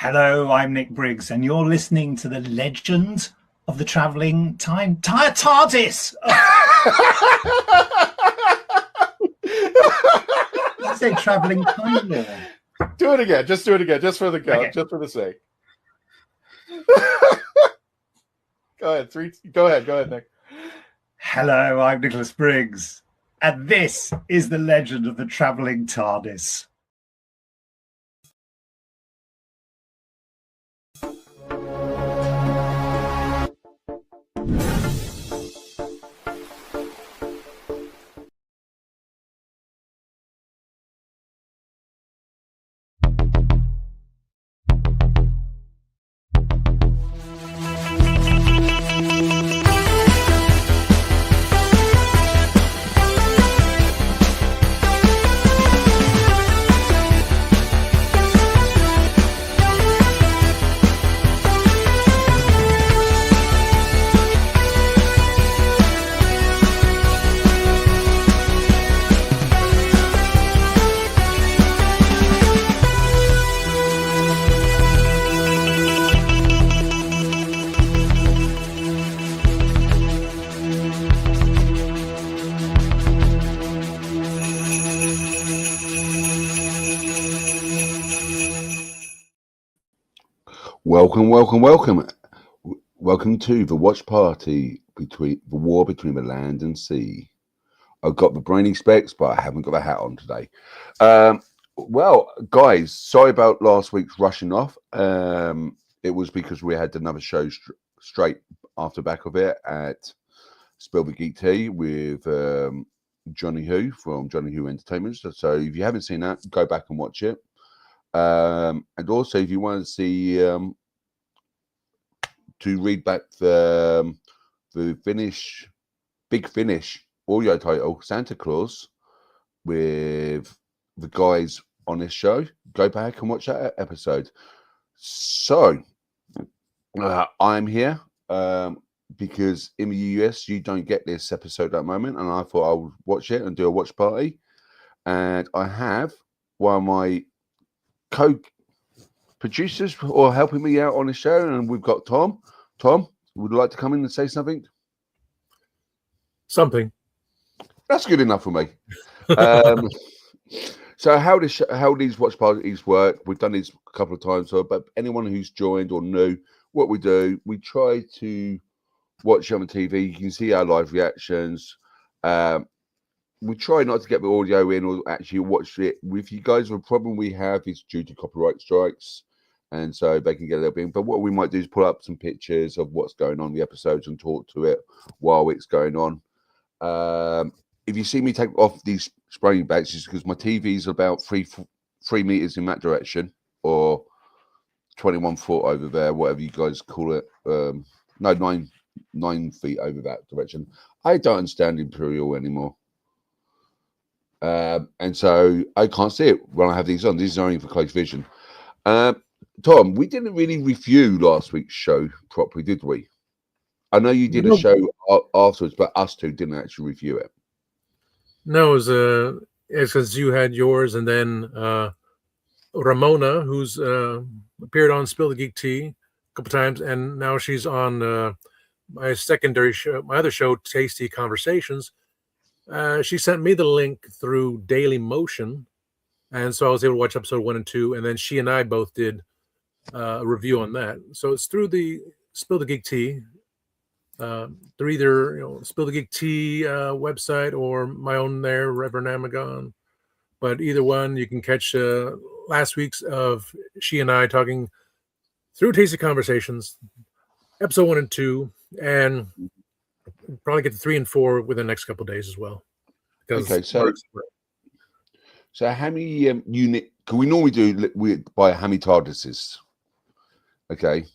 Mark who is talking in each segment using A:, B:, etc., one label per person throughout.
A: Hello, I'm Nick Briggs, and you're listening to the legend of the travelling time TARDIS. I say travelling time lord.
B: Do it again. Just do it again. Just for the count. Okay. Just for the sake. Go ahead, Nick.
A: Hello, I'm Nicholas Briggs, and this is the legend of the travelling TARDIS.
C: Welcome to the watch party between the war between the land and sea. I've got the brainy specs, but I haven't got a hat on today. Well, guys, sorry about last week's rushing off. It was because we had another show straight after back of it at Spill the Geek Tea with Johnny Who from Johnny Who Entertainment. So if you haven't seen that, go back and watch it. And also, if you want to see to read back the Big Finish audio title, Santa Claus, with the guys on this show, go back and watch that episode. So, I'm here because in the US, you don't get this episode at the moment, and I thought I would watch it and do a watch party. And I have one of my co-producers or helping me out on the show, and we've got Tom. Tom, would you like to come in and say something?
B: Something.
C: That's good enough for me. So how these watch parties work, we've done these a couple of times, but anyone who's joined or new, what we do, we try to watch it on the TV. You can see our live reactions. We try not to get the audio in or actually watch it with you guys. The problem we have is due to copyright strikes, and so they can get a little bit. But what we might do is pull up some pictures of what's going on in the episodes and talk to it while it's going on. If you see me take off these spraying bags, it's because my TV is about 3 meters in that direction, or 21 foot over there, whatever you guys call it. No, 9 feet over that direction. I don't understand Imperial anymore. And so I can't see it when I have these on. These are only for close vision. Tom, we didn't really review last week's show properly, did we? I know you did a show afterwards, but us two didn't actually review it.
B: No, it's because you had yours, and then Ramona, who's appeared on Spill the Geek Tea a couple times, and now she's on my secondary show, my other show, Tasty Conversations. She sent me the link through Daily Motion, and so I was able to watch episode 1 and 2, and then she and I both did a review on that. So it's through the Spill the Geek Tea. They're either Spill the Geek Tea website or my own there, Reverend Amagon. But either one, you can catch last week's of she and I talking through Tasty Conversations, episode 1 and 2, and probably get to 3 and 4 within the next couple of days as well.
C: Okay, so how many unit? Can we normally do by how many TARDISes? Okay.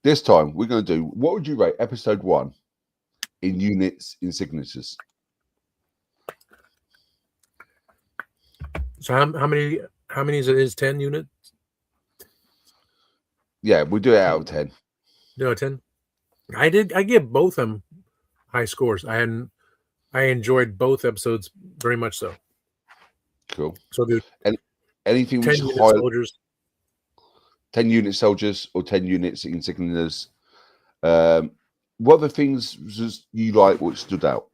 C: This time we're going to do, what would you rate episode 1 in units, in signatures?
B: So how many is it? Is 10 units?
C: Yeah, we'll do it out of 10.
B: No, 10. I give both of them high scores. I enjoyed both episodes very much so.
C: Cool.
B: So, dude,
C: anything
B: 10
C: which
B: soldiers.
C: 10 unit soldiers or 10 units insignias. What are the things you like which stood out?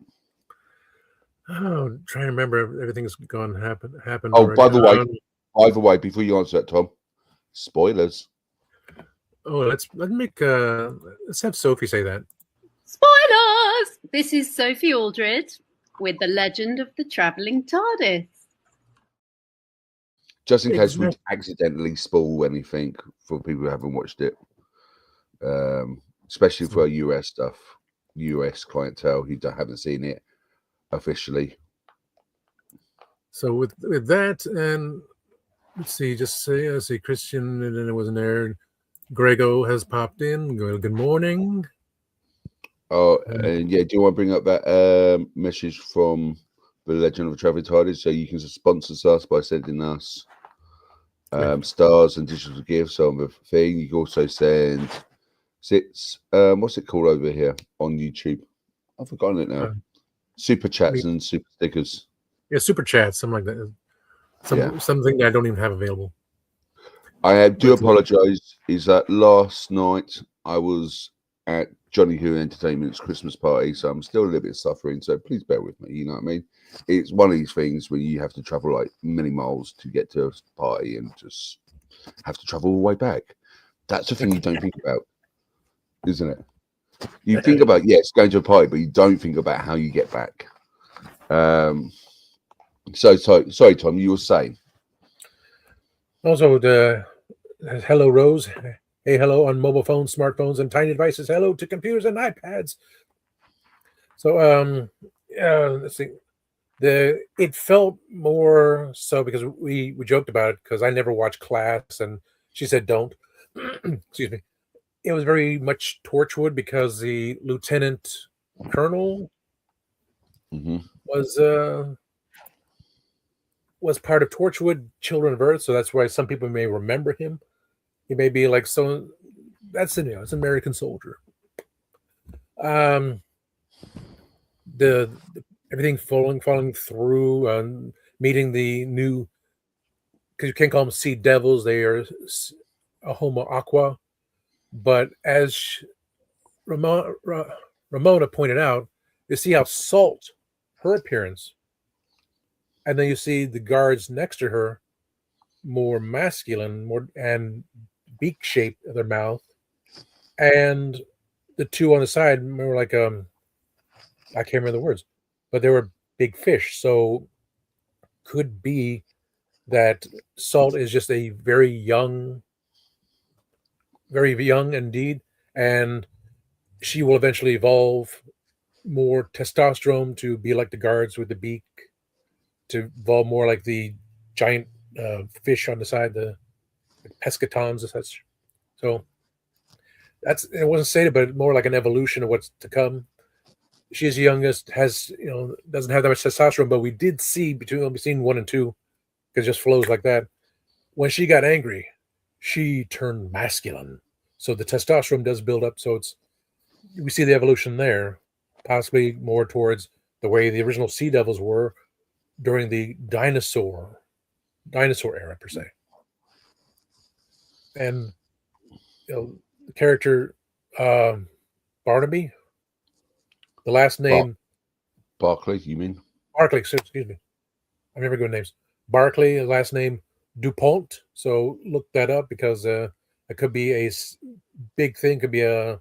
B: Oh, trying to remember. Everything's happened
C: Oh,
B: already.
C: by the way, before you answer that, Tom, spoilers.
B: Oh, let's have Sophie say that.
D: Spoilers! This is Sophie Aldred with The Legend of the Travelling TARDIS.
C: Just in case we accidentally spoil anything for people who haven't watched it, especially for US stuff, US clientele who haven't seen it officially.
B: So with that, and let's see, Christian, and then it wasn't there. Grego has popped in. Good morning.
C: Oh, and yeah, do you want to bring up that message from the Legend of the Travelling TARDIS? So you can sponsor us by sending us stars and digital gifts on the thing. You can also send what's it called over here on YouTube? I've forgotten it now. Super chats and super stickers.
B: Yeah, super chats, something like that. Something I don't even have available.
C: I do apologise. Is that last night I was at Johnny Who Entertainment's Christmas party, so I'm still a little bit suffering. So please bear with me. You know what I mean? It's one of these things where you have to travel like many miles to get to a party, and just have to travel all the way back. That's the thing you don't think about, isn't it? You think about going to a party, but you don't think about how you get back. Sorry, Tom, you were saying.
B: Also, the hello, Rose. Hey, hello on mobile phones, smartphones, and tiny devices. Hello to computers and iPads. So, let's see. It felt more so because we joked about it because I never watched Class, and she said don't. Excuse me. It was very much Torchwood because the lieutenant colonel was part of Torchwood, Children of Earth, so that's why some people may remember him. He may be like it's an American soldier. The everything falling through, meeting the new, because you can't call them sea devils, they are a homo aqua. But as Ramona pointed out, you see how Salt, her appearance, and then you see the guards next to her, more masculine, and beak shaped of their mouth, and the two on the side were like I can't remember the words, but they were big fish. So could be that Salt is just a very young indeed, and she will eventually evolve more testosterone to be like the guards with the beak, to evolve more like the giant fish on the side, the pescatons and such. So it wasn't stated, but more like an evolution of what's to come. She's the youngest, doesn't have that much testosterone, but we did see between scene 1 and 2, because it just flows like that. When she got angry, she turned masculine. So the testosterone does build up. So we see the evolution there, possibly more towards the way the original Sea Devils were during the dinosaur era, per se. And the character Barnaby, the last name
C: Barclay, you mean?
B: Barclay, excuse me. I'm never good names. Barclay, last name Dupont. So look that up, because it could be a big thing. Could be a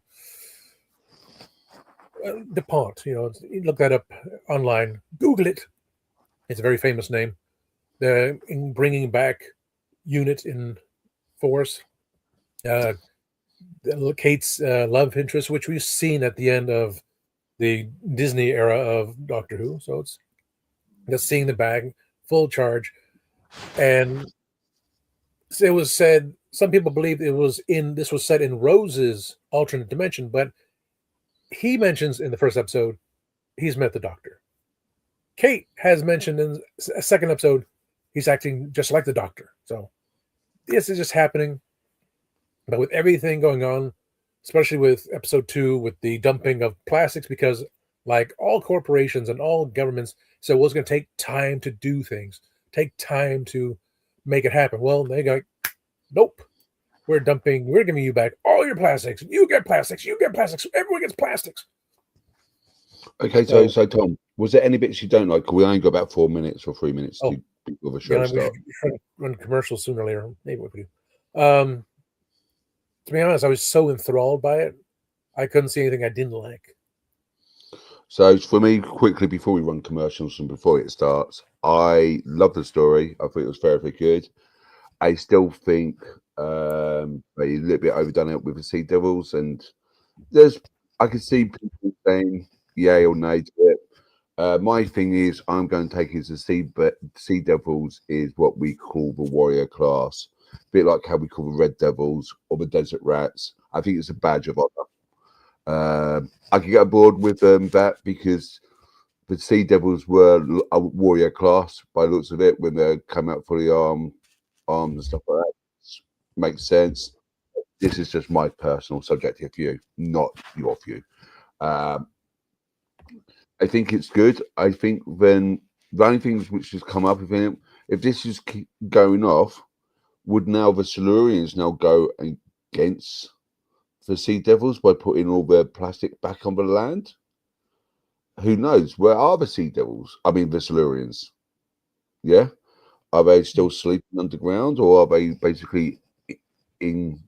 B: DuPont. Look that up online. Google it. It's a very famous name. In bringing back unit in force. Kate's love interest, which we've seen at the end of the Disney era of Doctor Who. So it's just seeing the bag, full charge. And it was said, some people believe this was set in Rose's alternate dimension, but he mentions in the first episode he's met the Doctor. Kate has mentioned in a second episode he's acting just like the Doctor. So this is just happening. But with everything going on, especially with episode 2, with the dumping of plastics, because like all corporations and all governments said, well, it's going to take time to do things, take time to make it happen. Well, they got, nope. We're giving you back all your plastics. You get plastics. Everyone gets plastics.
C: Okay, so Tom, was there any bits you don't like? We only got about 4 minutes or 3 minutes to before the show starts.
B: We should run commercials sooner or later. Maybe what we do. To be honest, I was so enthralled by it, I couldn't see anything I didn't like.
C: So for me, quickly before we run commercials and before it starts, I love the story. I think it was very, very good. I still think they a little bit overdone it with the Sea Devils, and I can see people saying yay or nay to it. My thing is, I'm going to take it as the Sea Devils is what we call the warrior class, a bit like how we call the Red Devils or the Desert Rats. I think it's a badge of honor. I could get aboard with that because the Sea Devils were a warrior class by the looks of it when they come out fully armed and stuff like that. Makes sense. This is just my personal subjective view, not your view. I think it's good. I think then the only things which has come up with it, if this is going off, would now the Silurians now go against the Sea Devils by putting all their plastic back on the land? Who knows? Where are the Sea Devils? I mean, the Silurians. Yeah? Are they still sleeping underground, or are they basically in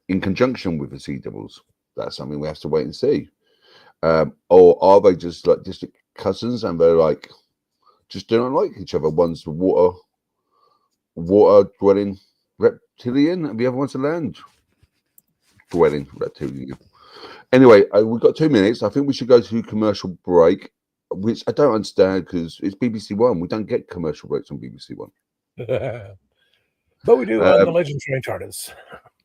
C: conjunction with the Sea Devils? That's something we have to wait and see. Or are they just like distant cousins and they're like just do not like each other? One's the water dwelling reptilian and the other one's a land dwelling reptilian. Anyway, we've got 2 minutes. I think we should go to commercial break, which I don't understand because it's BBC One. We don't get commercial breaks on BBC One.
B: But we do on the Legend Train TARDIS.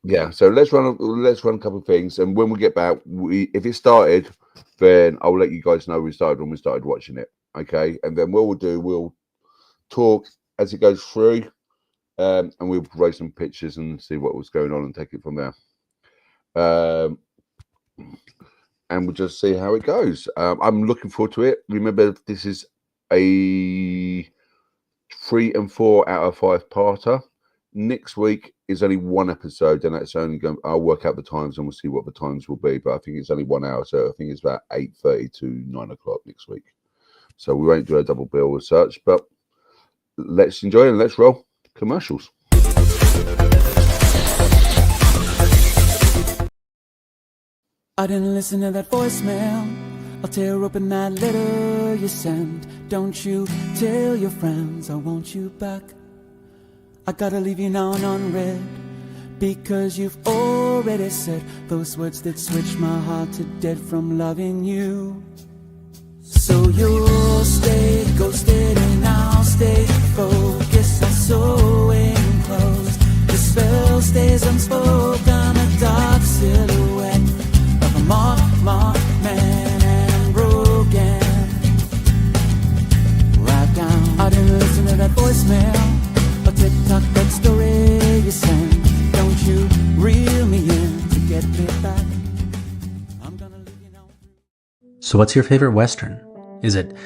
C: Yeah, so let's run a couple of things, and when we get back, if it started, then I'll let you guys know we started when we started watching it. Okay, and then what we'll talk as it goes through, and we'll raise some pictures and see what was going on and take it from there. And we'll just see how it goes. I'm looking forward to it. Remember, this is a 3 and 4 out of 5 parter. Next week is only 1 episode, and that's only going. I'll work out the times, and we'll see what the times will be. But I think it's only 1 hour, so I think it's about 8:30 to 9 o'clock next week. So we won't do a double bill as such. But let's enjoy and let's roll commercials.
E: I didn't listen to that voicemail. I'll tear open that letter you sent. Don't you tell your friends I want you back. I gotta leave you now and unread, because you've already said those words that switch my heart to dead from loving you. So you'll stay ghosted and I'll stay focused. I'll sew in close. The spell stays unspoken, a dark silhouette of a marked man and broken. Right down. I didn't listen to that voicemail. I'll tick-tock that story you sent. Don't you reel me in to get me back. I'm gonna leave you now.
F: So what's your favorite Western? Is it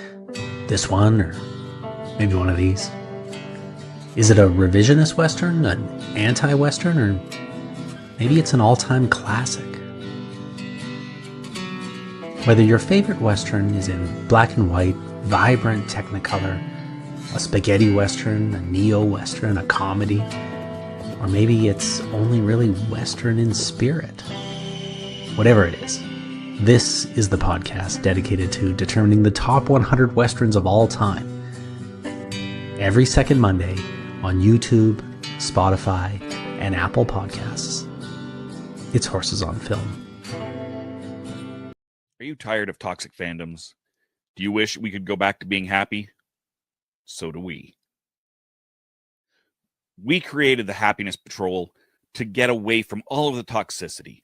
F: this one or maybe one of these? Is it a revisionist Western, an anti-Western, or maybe it's an all-time classic? Whether your favorite Western is in black and white, vibrant Technicolor, a spaghetti Western, a neo-Western, a comedy, or maybe it's only really Western in spirit. Whatever it is, this is the podcast dedicated to determining the top 100 Westerns of all time. Every second Monday on YouTube, Spotify, and Apple Podcasts. It's Horses on Film.
G: Are you tired of toxic fandoms? Do you wish we could go back to being happy? So do we. We created the Happiness Patrol to get away from all of the toxicity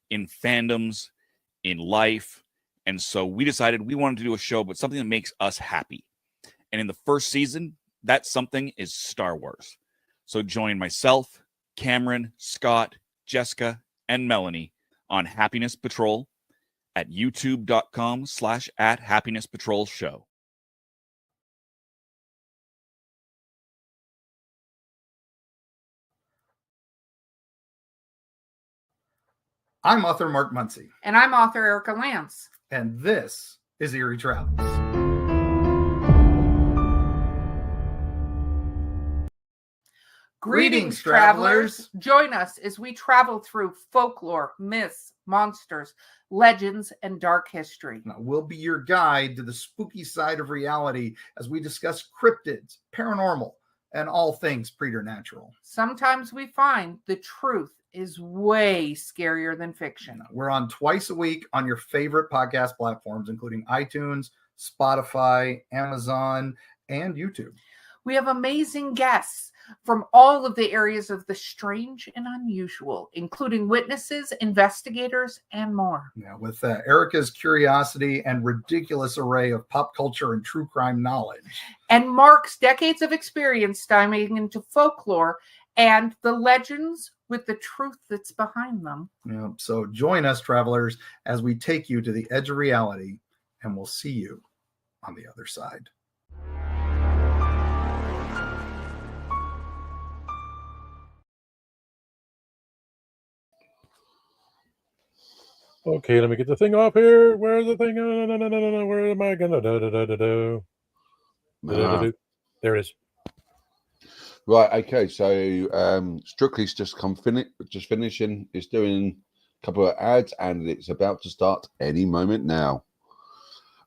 G: in fandoms, in life, and so we decided we wanted to do a show about something that makes us happy. And in the first season, that something is Star Wars. So join myself, Cameron, Scott, Jessica, and Melanie on Happiness Patrol at youtube.com/@happinesspatrolshow.
H: I'm author Mark Muncy.
I: And I'm author Erica Lance.
H: And this is Eerie Travels.
I: Greetings, travelers. Join us as we travel through folklore, myths, monsters, legends, and dark history.
H: Now, we'll be your guide to the spooky side of reality as we discuss cryptids, paranormal, and all things preternatural.
I: Sometimes we find the truth is way scarier than fiction.
H: We're on twice a week on your favorite podcast platforms, including iTunes, Spotify, Amazon, and YouTube.
I: We have amazing guests from all of the areas of the strange and unusual, including witnesses, investigators, and more.
H: Yeah, with Erica's curiosity and ridiculous array of pop culture and true crime knowledge.
I: And Mark's decades of experience diving into folklore and the legends with the truth that's behind them.
H: Yeah, so join us, travelers, as we take you to the edge of reality, and we'll see you on the other side.
B: Okay, let me get the thing off here. Where's the thing? No. Where am I gonna do? There it is.
C: Right, okay, so Strictly's just finishing. It's doing a couple of ads and it's about to start any moment now.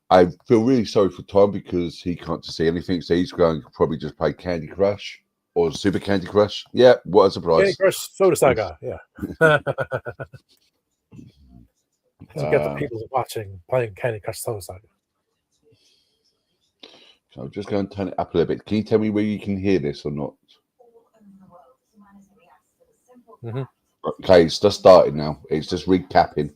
C: I feel really sorry for Tom because he can't see anything, so he's going to probably just play Candy Crush or Super Candy Crush. Yeah, what a surprise.
B: Candy Crush Soda Saga, yeah. So get the people watching playing Candy Crush Soda Saga.
C: So I'm just going to turn it up a little bit. Can you tell me where you can hear this or not?
B: Mm-hmm.
C: Okay, it's just started now. It's just recapping.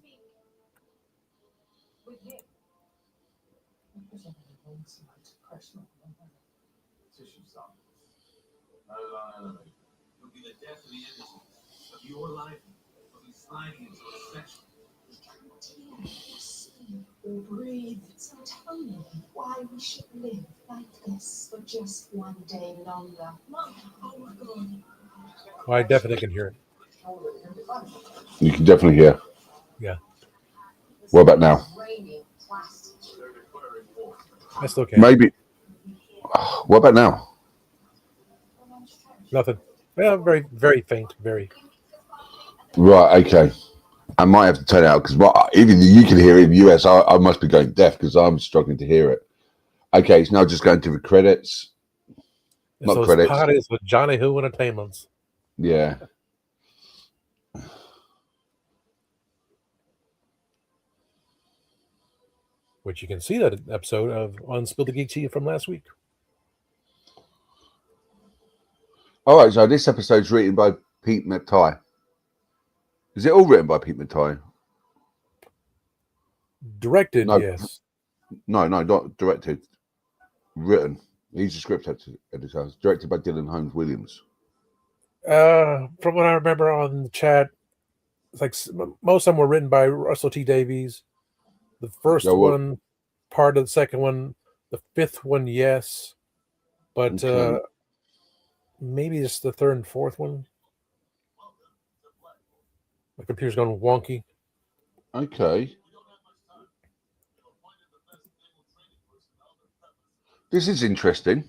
J: Or breathe. So tell me why we should live like this for just one day longer. Oh my God.
B: Well, I definitely can hear it.
C: You can definitely hear.
B: Yeah.
C: What about now?
B: That's okay.
C: Maybe. What about now?
B: Nothing. Well, very, very faint. Very.
C: Right. Okay. I might have to turn it out because even you can hear it in the US. I must be going deaf because I'm struggling to hear it. Okay, it's now just going to the credits.
B: It's
C: not
B: those
C: credits.
B: Parties with Johnny Who Entertainments.
C: Yeah.
B: Which you can see that episode of on Spill the Geek Tea from last week.
C: All right, so this episode's written by Pete McTighe. Is it all written by Pete McTighe?
B: Directed,
C: No.
B: yes.
C: No, not directed. Written. He's a script editor. It's directed by Dylan Holmes Williams.
B: From what I remember on the chat, it's like most of them were written by Russell T Davies. The first one, part of the second one, the fifth one, yes, but maybe it's the third and fourth one. My computer's going wonky.
C: Okay. This is interesting.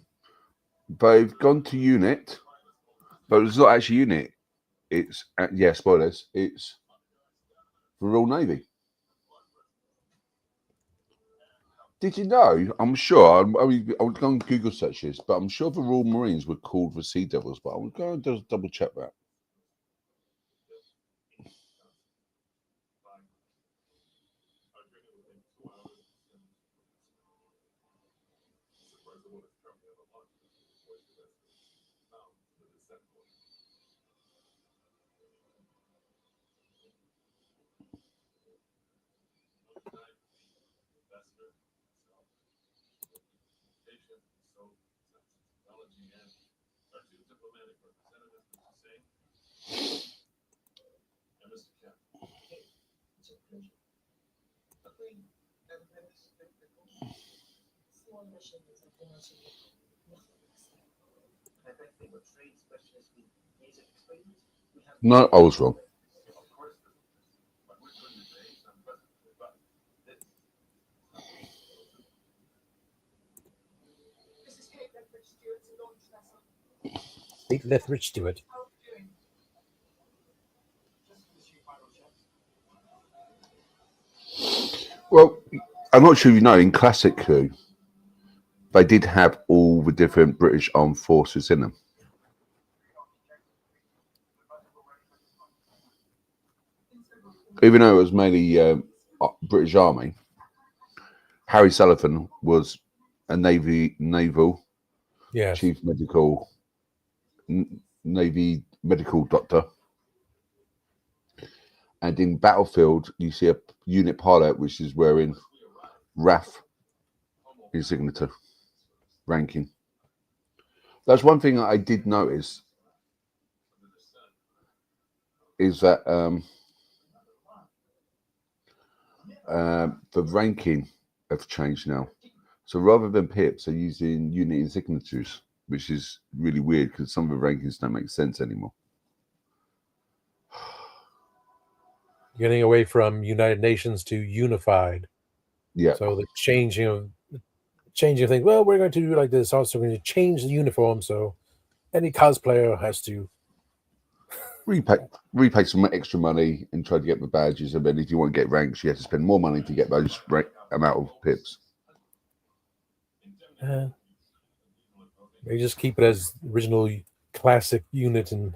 C: They've gone to Unit, but it's not actually Unit. It's, spoilers, it's the Royal Navy. Did you know? I'm sure, I would go on Google searches, but I'm sure the Royal Marines were called the Sea Devils, but I would go and just double check that. No, I was wrong.
B: Lethbridge-Stewart.
C: Well, I'm not sure if you know, in Classic Who, they did have all the different British armed forces in them. Even though it was mainly British Army, Harry Sullivan was a naval chief Navy medical doctor. And in Battlefield, you see a unit pilot which is wearing RAF insignia ranking. That's one thing I did notice, is that the ranking have changed now. So rather than pips, they're using unit insignatures, which is really weird because some of the rankings don't make sense anymore.
B: Getting away from United Nations to unified.
C: Yeah.
B: So the changing things. Well, we're going to do like this. Also, we're going to change the uniform. So any cosplayer has to
C: repay some extra money and try to get the badges. And then if you want to get ranks, you have to spend more money to get those amount of pips.
B: They just keep it as original classic unit and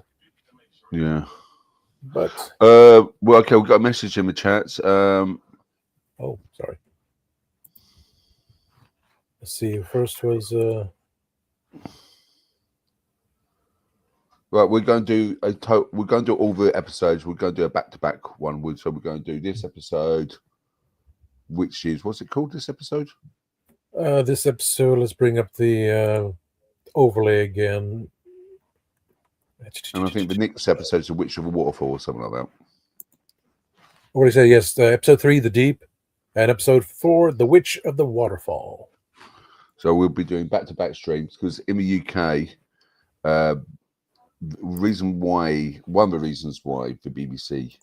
B: But
C: well, okay, we've got a message in the chats.
B: Oh, sorry. Let's see. First was
C: right. We're going to do we're going to do all the episodes. We're going to do a back-to-back one. So we're going to do this episode, which is, what's it called? This episode.
B: This episode. Let's bring up the overlay again.
C: And I think the next episode is The Witch of the Waterfall or something like that.
B: What do you say? Yes, episode 3, The Deep, and episode 4, The Witch of the Waterfall.
C: So we'll be doing back-to-back streams because in the UK, one of the reasons why the BBC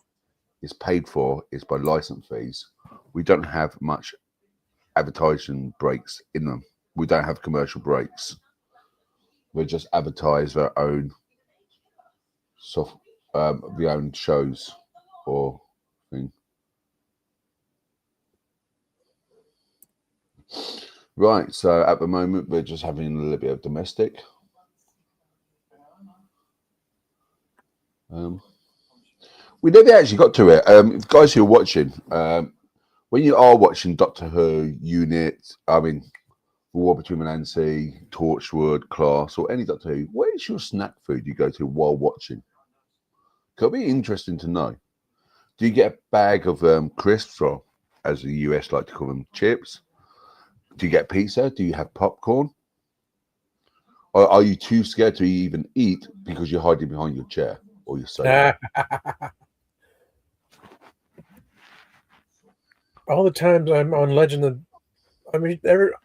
C: is paid for is by license fees. We don't have much advertising breaks in them. We don't have commercial breaks. We just advertise our own the own shows or thing. Right, so at the moment we're just having a little bit of domestic. We never actually got to it. Guys who are watching, when you are watching Doctor Who, Unit, I mean, The War Between Man and Sea, Torchwood, Class, or any Doctor Who, where is your snack food you go to while watching? Could be interesting to know. Do you get a bag of crisps, or as the US like to call them, chips? Do you get pizza? Do you have popcorn? Or are you too scared to even eat because you're hiding behind your chair or your sofa?
B: All the times I'm on Legend of,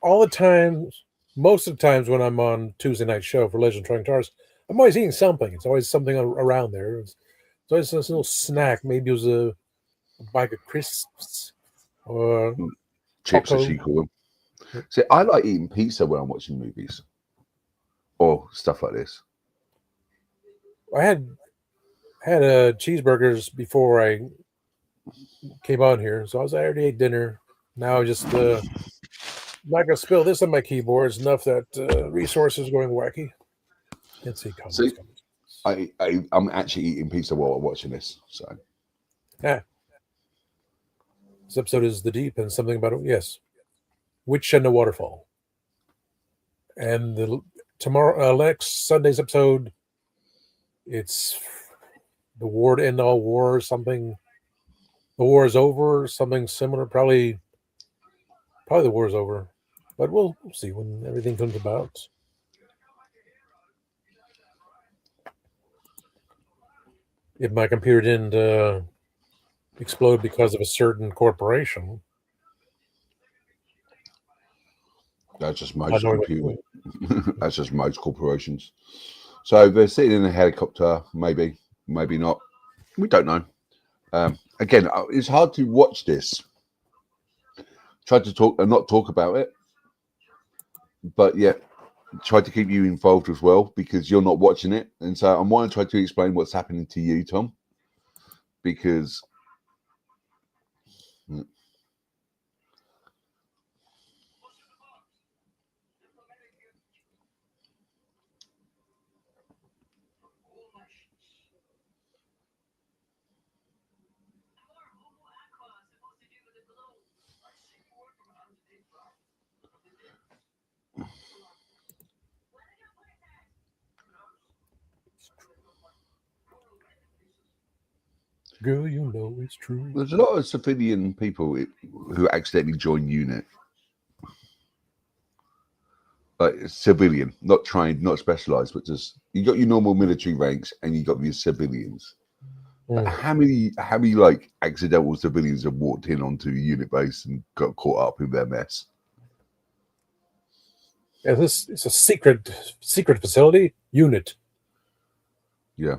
B: all the times, most of the times when I'm on Tuesday night show for Legend of Trying Tars, I'm always eating something. It's always something around there. It's always this little snack. Maybe it was a bag of crisps or
C: chips, as you call them. See, I like eating pizza when I'm watching movies or stuff like this.
B: I had cheeseburgers before I came on here, so I already ate dinner. Now I just I'm not gonna spill this on my keyboard. It's enough that resources going wacky. Let's see.
C: See, I'm actually eating pizza while I'm watching this. So
B: yeah, this episode is The Deep and something about it. Yes, Witch and the Waterfall. And the next Sunday's episode, it's the war to end all wars. Something. The war is over. Something similar. Probably the war is over, but we'll see when everything comes about. If my computer didn't explode because of a certain corporation.
C: That's just most computer. That's just most corporations. So they're sitting in a helicopter, maybe not. We don't know. Again, it's hard to watch this. Try to talk and not talk about it, but yeah, try to keep you involved as well because you're not watching it, and so I want to try to explain what's happening to you, Tom, because
B: Girl, you know it's true.
C: there's a lot of civilian people who accidentally join UNIT. Like civilian, not trained, not specialized, but just you got your normal military ranks and you got your civilians. How many like accidental civilians have walked in onto a unit base and got caught up in their mess?
B: Yeah, it's a secret facility unit.
C: Yeah,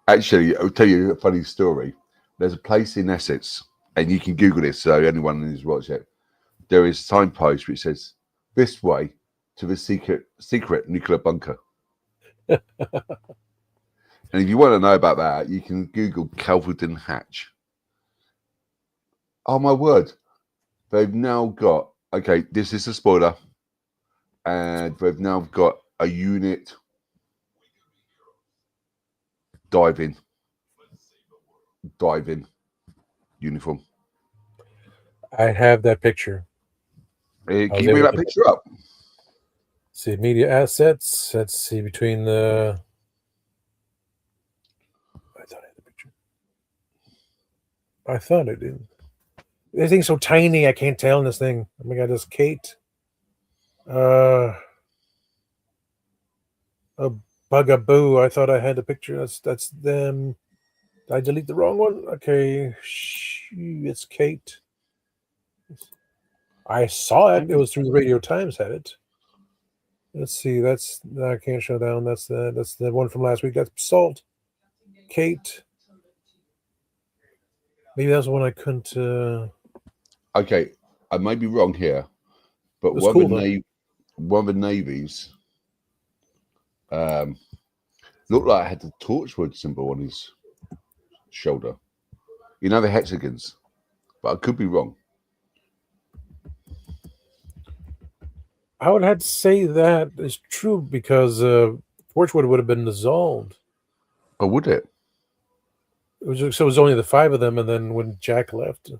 C: actually, I'll tell you a funny story. There's a place in Essex, and you can Google this so anyone who's watched it. There is a signpost which says this way to the secret nuclear bunker. And if you want to know about that, you can Google Kelvedon Hatch. Oh my word. They've now got, okay, this is a spoiler, and they've now got a unit diving uniform.
B: I have that picture.
C: Can you bring that picture up?
B: See, media assets. Let's see, between the... I thought I had the picture. I thought I did. Everything's so tiny, I can't tell in this thing. Oh my God, this Kate. A bugaboo. I thought I had the picture. That's them. Did I delete the wrong one? Okay. It's Kate. I saw it. It was through the Radio Times had it. Let's see. I can't show down. That's the one from last week. That's Salt. Kate. Maybe that's the one I couldn't.
C: Okay, I may be wrong here, but one of the navies looked like it had the Torchwood symbol on his shoulder. You know, the hexagons, but I could be wrong.
B: I would have to say that is true because Torchwood would have been dissolved.
C: Oh, would it?
B: So it was only the 5 of them, and then when Jack left,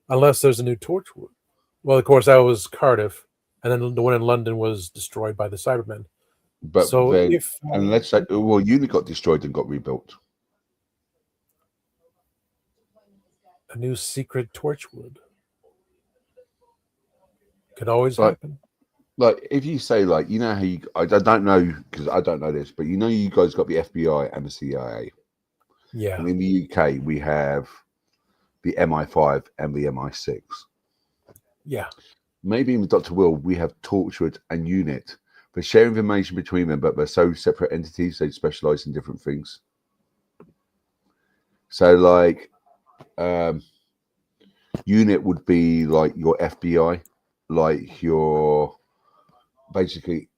B: unless there's a new Torchwood. Well, of course, that was Cardiff, and then the one in London was destroyed by the Cybermen.
C: But
B: so
C: then, unless Unit got destroyed and got rebuilt.
B: A new secret Torchwood could always happen.
C: Like if you say, like, you know how I don't know because I don't know this, but you know you guys got the FBI and the CIA.
B: Yeah.
C: And in the UK we have the MI5 and the MI6.
B: Yeah.
C: Maybe in Dr. Will we have Torchwood and Unit. They share information between them, but they're so separate entities. They specialize in different things. So, like, Unit would be like your FBI, like your basically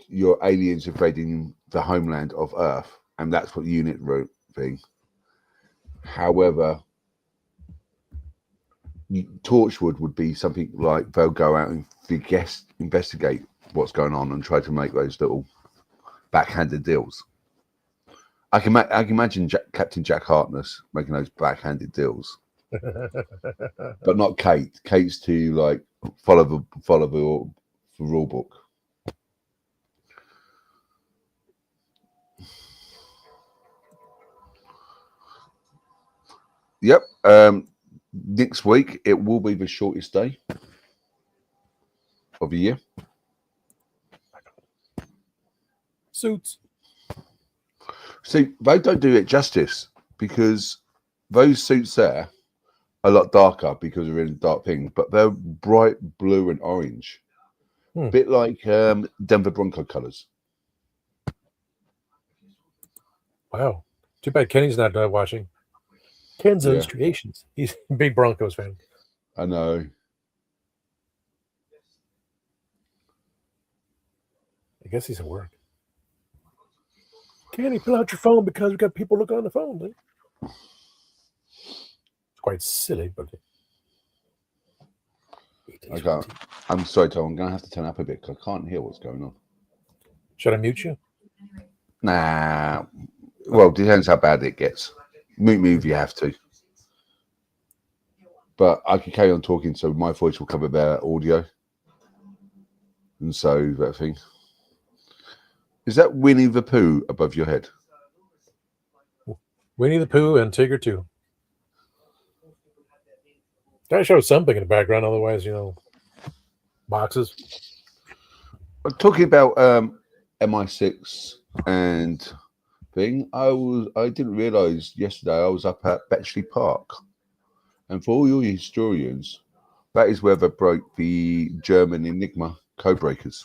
C: your aliens invading the homeland of Earth, and that's what Unit wrote thing. However, Torchwood would be something like they'll go out and investigate what's going on and try to make those little backhanded deals. I can imagine Captain Jack Harkness making those backhanded deals, but not Kate. Kate's to like follow the rule book. Yep. Next week it will be the shortest day of the year.
B: Suits.
C: See, they don't do it justice because those suits there are a lot darker because they're in a dark thing, but they're bright blue and orange, a bit like Denver Bronco colors.
B: Wow. Too bad Kenny's not watching. Ken's those creations. He's a big Broncos fan.
C: I know.
B: guess he's at work. Can't you pull out your phone because we got people looking on the phone? Then? It's quite silly, but
C: I'm sorry, Tom. I'm going to have to turn up a bit because I can't hear what's going on.
B: Should I mute you?
C: Nah. Well, depends how bad it gets. Mute if you have to. But I can carry on talking, so my voice will cover their audio. And so that thing. Is that Winnie the Pooh above your head?
B: Winnie the Pooh and Tigger too. Gotta show something in the background, otherwise, boxes.
C: Talking about MI6 and thing, I didn't realise yesterday I was up at Bletchley Park, and for all your historians, that is where they broke the German Enigma codebreakers.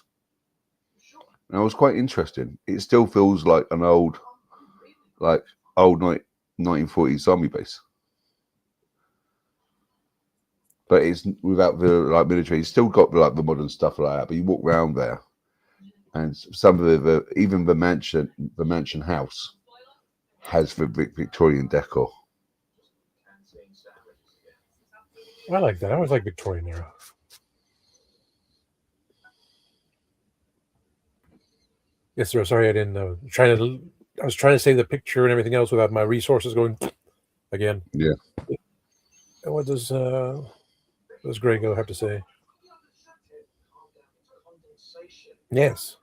C: And it was quite interesting. It still feels like an old 1940s army base. But it's without the military. It's still got the modern stuff like that. But you walk around there, and some of even the mansion house has the Victorian decor.
B: I like that. I always like Victorian era. Yes, sir. Sorry, I didn't know. I was trying to save the picture and everything else without my resources going again.
C: Yeah.
B: And what does Grego have to say? Yes.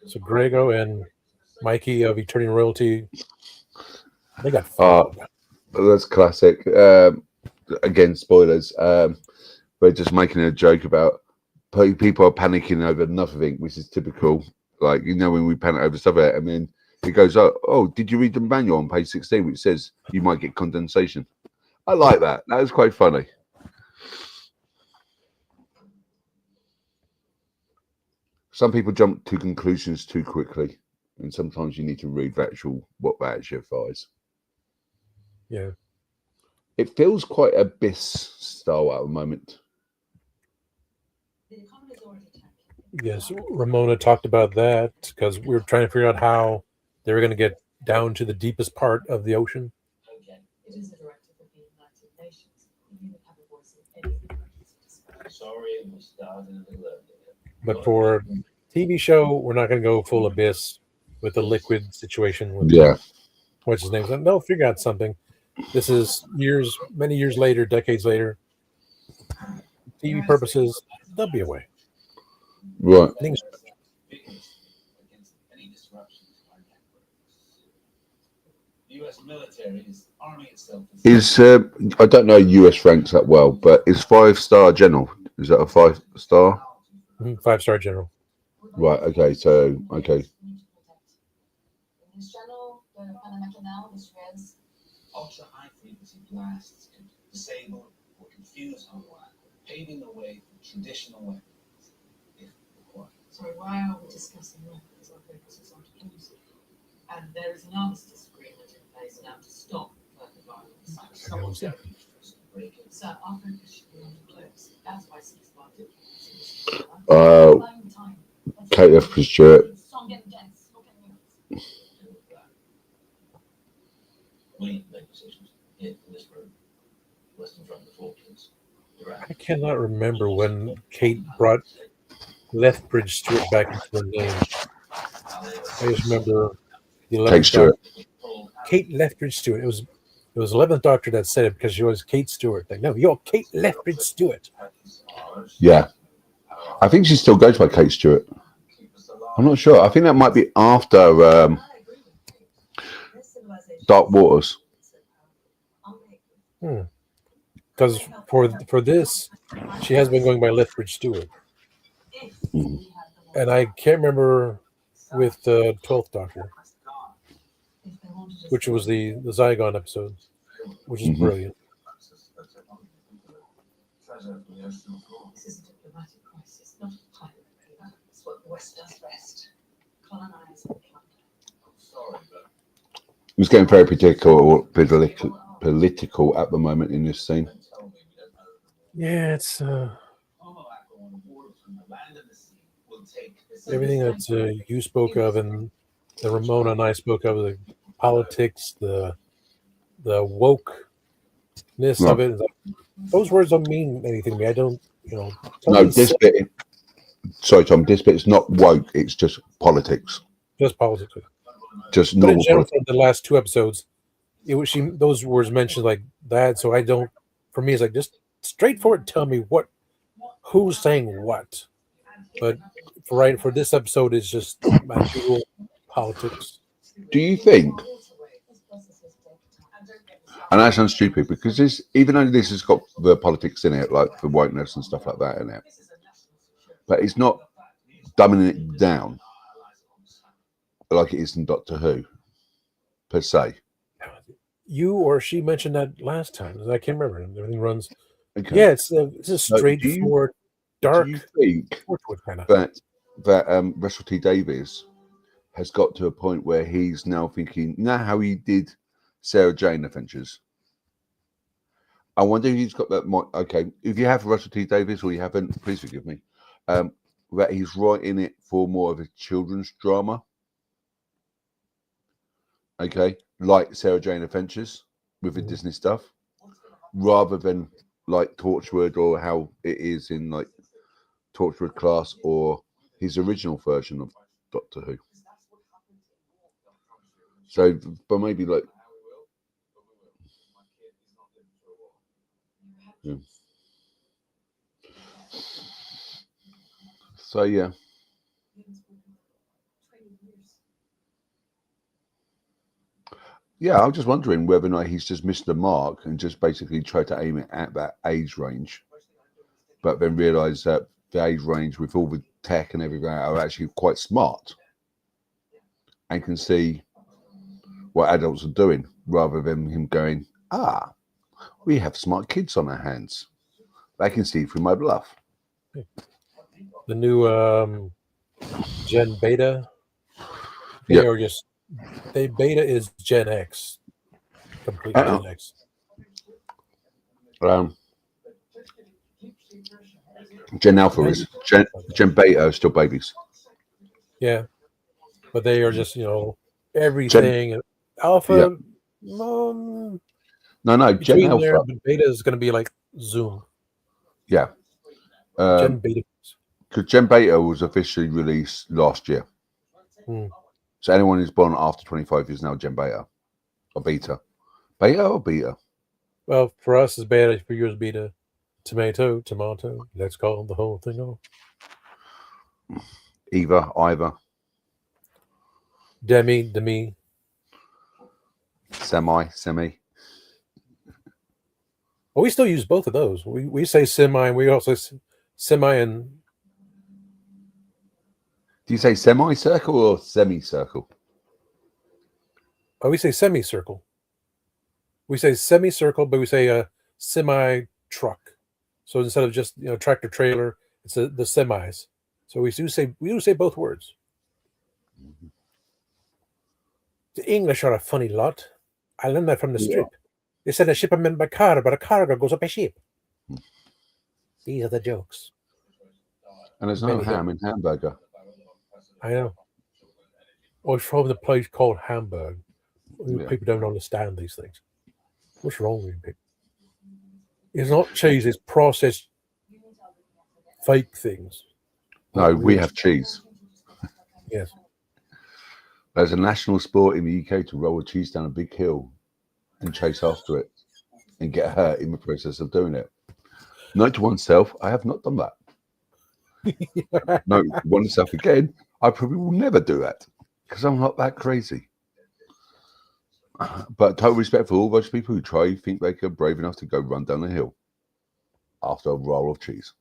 B: So Grego and Mikey of Eternian Royalty, they got
C: that's classic. Again, spoilers. We're just making a joke about people are panicking over nothing, which is typical. Like, when we panic over stuff, and then it goes, oh, did you read the manual on page 16, which says you might get condensation? I like that. That was quite funny. Some people jump to conclusions too quickly, and sometimes you need to read what they actually advise.
B: Yeah.
C: It feels quite Abyss style at the moment.
B: Yes, Ramona talked about that because we were trying to figure out how they were going to get down to the deepest part of the ocean.
J: It is a directive of the United Nations. You have a voice in any emergency. Sorry, we started a little earlier.
B: But for TV show, we're not going to go full Abyss with the liquid situation. With what's his name? They'll figure out something. This is many years later, decades later. TV purposes, they'll be away.
C: Right.
J: US military is arming itself.
C: I don't know US ranks that well, but is 5-star general? Is that a 5-star?
B: 5-star general.
C: Right. Okay. So okay.
J: In this channel, the Panama Canal is res. Ultra high frequency blasts can disable or confuse homeland, paving the way for traditional weapons. Sorry, why are we discussing weapons? Our focus is on diplomacy. And there is an armistice agreement in place now to stop further violence. So our focus should be on diplomacy. That's why ceasefire diplomacy.
C: Kate Lethbridge-Stewart.
B: I cannot remember when Kate brought Lethbridge-Stewart back into the name. I just remember the 11th Doctor. Kate Lethbridge-Stewart. It was 11th Doctor that said it because she was Kate Stewart. Like, no, you're Kate Lethbridge-Stewart.
C: Yeah. I think she still goes by Kate Stewart. I'm not sure. I think that might be after Dark Waters.
B: Because for this, she has been going by Lethbridge-Stewart. And I can't remember with the 12th Doctor, which was the Zygon episode, which is brilliant.
J: This is a diplomatic crisis, not a pirate. That's what the West does best. Colonize and plunder.
C: It's getting very political at the moment in this scene.
B: Yeah, it's everything that you spoke of and the Ramona and I spoke of, the politics, the wokeness of it. Those words don't mean anything to me. I don't,
C: No, this bit. Sorry, Tom. This bit is not woke. It's just politics.
B: Just politics.
C: Just
B: but
C: normal
B: in general,
C: politics.
B: for the last 2 episodes, those words mentioned like that. So I don't. For me, it's like just straightforward. Tell me who's saying what. But for this episode, it's just my usual politics.
C: Do you think? And that sounds stupid because even though this has got the politics in it, like the wokeness and stuff like that in it, but it's not dumbing it down like it is in Doctor Who, per se.
B: You or she mentioned that last time. I can't remember. Everything runs.
C: Okay.
B: Yeah, it's a straightforward, dark.
C: Do you think
B: kind of
C: that Russell T Davies has got to a point where he's now thinking, how he did Sarah Jane Adventures? I wonder if he's got that. Okay, if you have Russell T Davies or you haven't, please forgive me. That he's writing it for more of a children's drama. Okay, like Sarah Jane Adventures with the Disney stuff, rather than like Torchwood or how it is in like Torchwood Class or his original version of Doctor Who. So, but maybe like, yeah. So yeah. Yeah, I'm just wondering whether or not he's just missed the mark and just basically tried to aim it at that age range, but then realised that the age range with all the tech and everything are actually quite smart and can see what adults are doing, rather than him going, we have smart kids on our hands. They can see through my bluff.
B: The new Gen Beta, or just Beta is Gen X, complete Gen X.
C: Gen Alpha is Gen Beta are still babies.
B: Yeah, but they are just everything. Alpha,
C: no,
B: Gen
C: Alpha.
B: There, Beta is going to be like Zoom.
C: Yeah,
B: Gen Beta.
C: Because Gen Beta was officially released last year. So anyone who's born after 25 is now Gen Beta or Beta. Beta or Beta?
B: Well, for us, it's Beta. For you, it's Beta. Tomato. Let's call the whole thing off.
C: Either.
B: Demi.
C: Semi.
B: Well, we still use both of those. We say semi, and we also say semi and.
C: Do you say semicircle or semicircle?
B: Oh, we say semicircle. We say semicircle, but we say semi truck. So instead of just tractor trailer, it's the semis. So we do say both words. The English are a funny lot. I learned that from the strip. They said a shipment by car, but a cargo goes up a ship. These are the jokes.
C: And there's no ham in hamburger.
B: I know. Or from the place called Hamburg. People don't understand these things. What's wrong with people? It's not cheese, it's processed fake things.
C: No, we have cheese.
B: Yes.
C: There's a national sport in the UK to roll a cheese down a big hill and chase after it and get hurt in the process of doing it. Note to oneself, I have not done that. Note to oneself again, I probably will never do that because I'm not that crazy. But total respect for all those people who think they are brave enough to go run down the hill after a roll of cheese.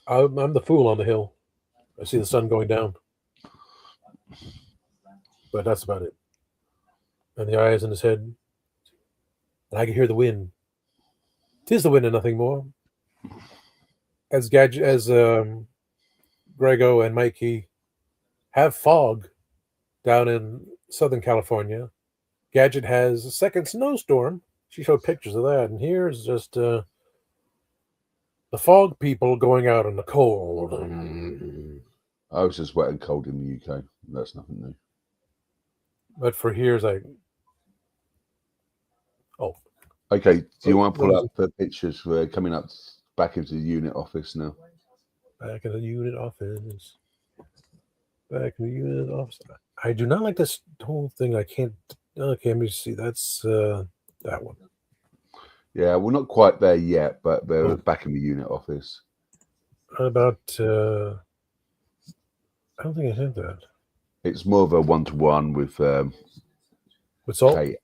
B: I'm the fool on the hill. I see the sun going down. But that's about it. And the eyes in his head. And I can hear the wind. 'Tis the wind and nothing more. As Grego and Mikey have fog down in Southern California, Gadget has a second snowstorm. She showed pictures of that. And here's just the fog people going out in the cold.
C: I was just wet and cold in the UK. That's nothing new.
B: But for here, it's like, oh.
C: Okay, do you want to pull up the pictures? We're coming up back into the unit office now.
B: Back in the unit office. Back in the unit office. I do not like this whole thing. I can't. Okay, let me see. That's that one.
C: Yeah, we're not quite there yet, but we're back in the unit office.
B: About, I don't think I said that.
C: It's more of a one-to-one with
B: Salt?
C: Kate.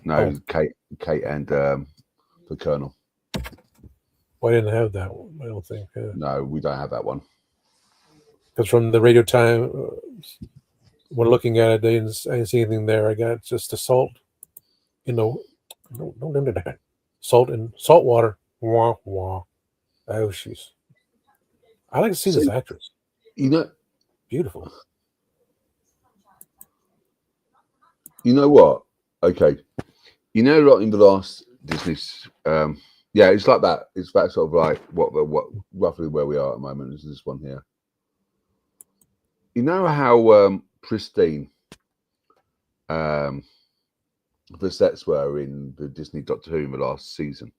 C: No, Kate and the Colonel.
B: Well, I didn't have that one, I don't think.
C: No, we don't have that one.
B: Because from the radio time, when looking at it, I didn't see anything there. I got just the salt, don't limit that. Salt and salt water. Wah, wah. Oh, she's. I like to see this actress. Beautiful.
C: You know what? Okay. In the last Disney, yeah, it's like that. It's that sort of like what roughly where we are at the moment is this one here. You know how pristine the sets were in the Disney Doctor Who in the last season?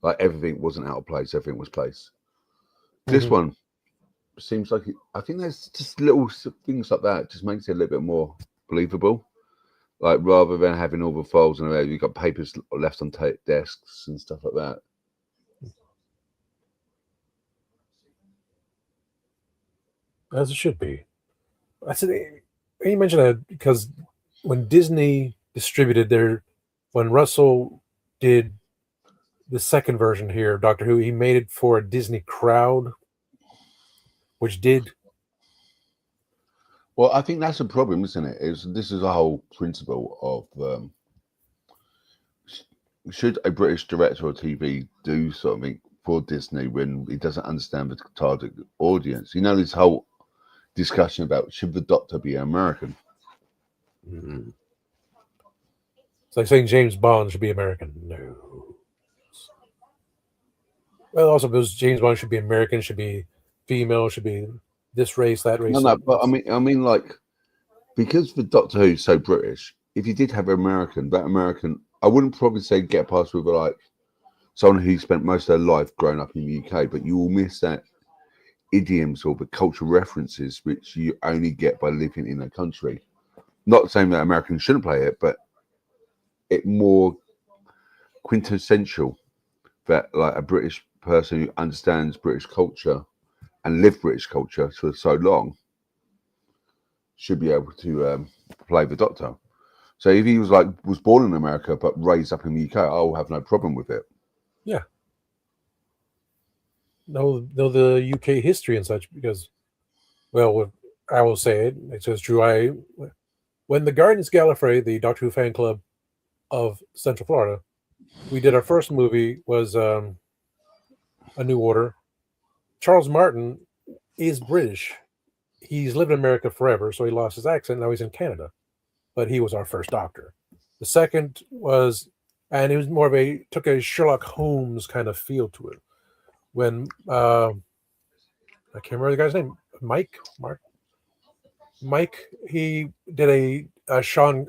C: Like everything wasn't out of place, everything was placed. This one seems like I think there's just little things like that just makes it a little bit more believable. Like rather than having all the files in there, you've got papers left on desks and stuff like that.
B: As it should be. I said you mentioned that because when Disney distributed when Russell did the second version here of Doctor Who, he made it for a Disney crowd, which did.
C: Well, I think that's a problem, isn't it? This is a whole principle of should a British director or TV do something for Disney when he doesn't understand the target audience? This whole discussion about should the Doctor be American?
B: Mm-hmm. It's like saying James Bond should be American. No. Well, also because James Bond should be American, should be female, should be this race, that race.
C: No, but I mean, like, because the Doctor Who is so British, if you did have that American, I wouldn't probably say get past with like someone who spent most of their life growing up in the UK, but you will miss that idioms or the cultural references which you only get by living in a country. Not saying that Americans shouldn't play it, but it more quintessential that like a British person who understands British culture and lived British culture for so long should be able to play the Doctor. So if he was born in America but raised up in the UK, I'll have no problem with it.
B: Yeah. Know the UK history and such because, well, I will say it. It's just true. When the Guardians Gallifrey, the Doctor Who fan club of Central Florida, we did our first movie was A New Order. Charles Martin is British. He's lived in America forever, so he lost his accent. Now he's in Canada, but he was our first Doctor. The second was, and it was more of took a Sherlock Holmes kind of feel to it. When I can't remember the guy's name, Mike, he did a Sean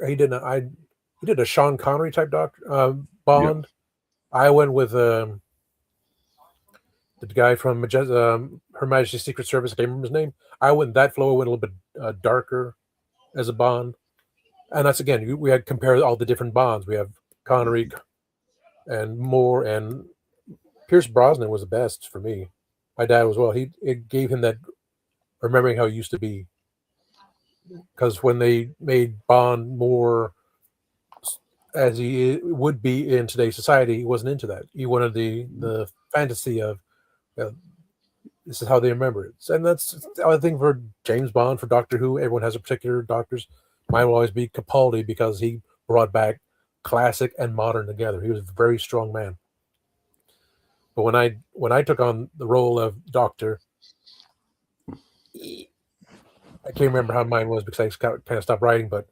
B: Connery type Doctor Bond. Yeah. I went with the guy from Her Majesty's Secret Service. I can't remember his name. I went that flow. I went a little bit darker as a Bond, and that's again we had compared all the different Bonds. We have Connery and Moore and Pierce Brosnan was the best for me. My dad as well. It gave him that remembering how he used to be. Because when they made Bond more as he would be in today's society, he wasn't into that. He wanted the fantasy of this is how they remember it. And that's I think for James Bond, for Doctor Who, everyone has a particular doctors. Mine will always be Capaldi because he brought back classic and modern together. He was a very strong man. But when I took on the role of Doctor, I can't remember how mine was because I kind of stopped writing, but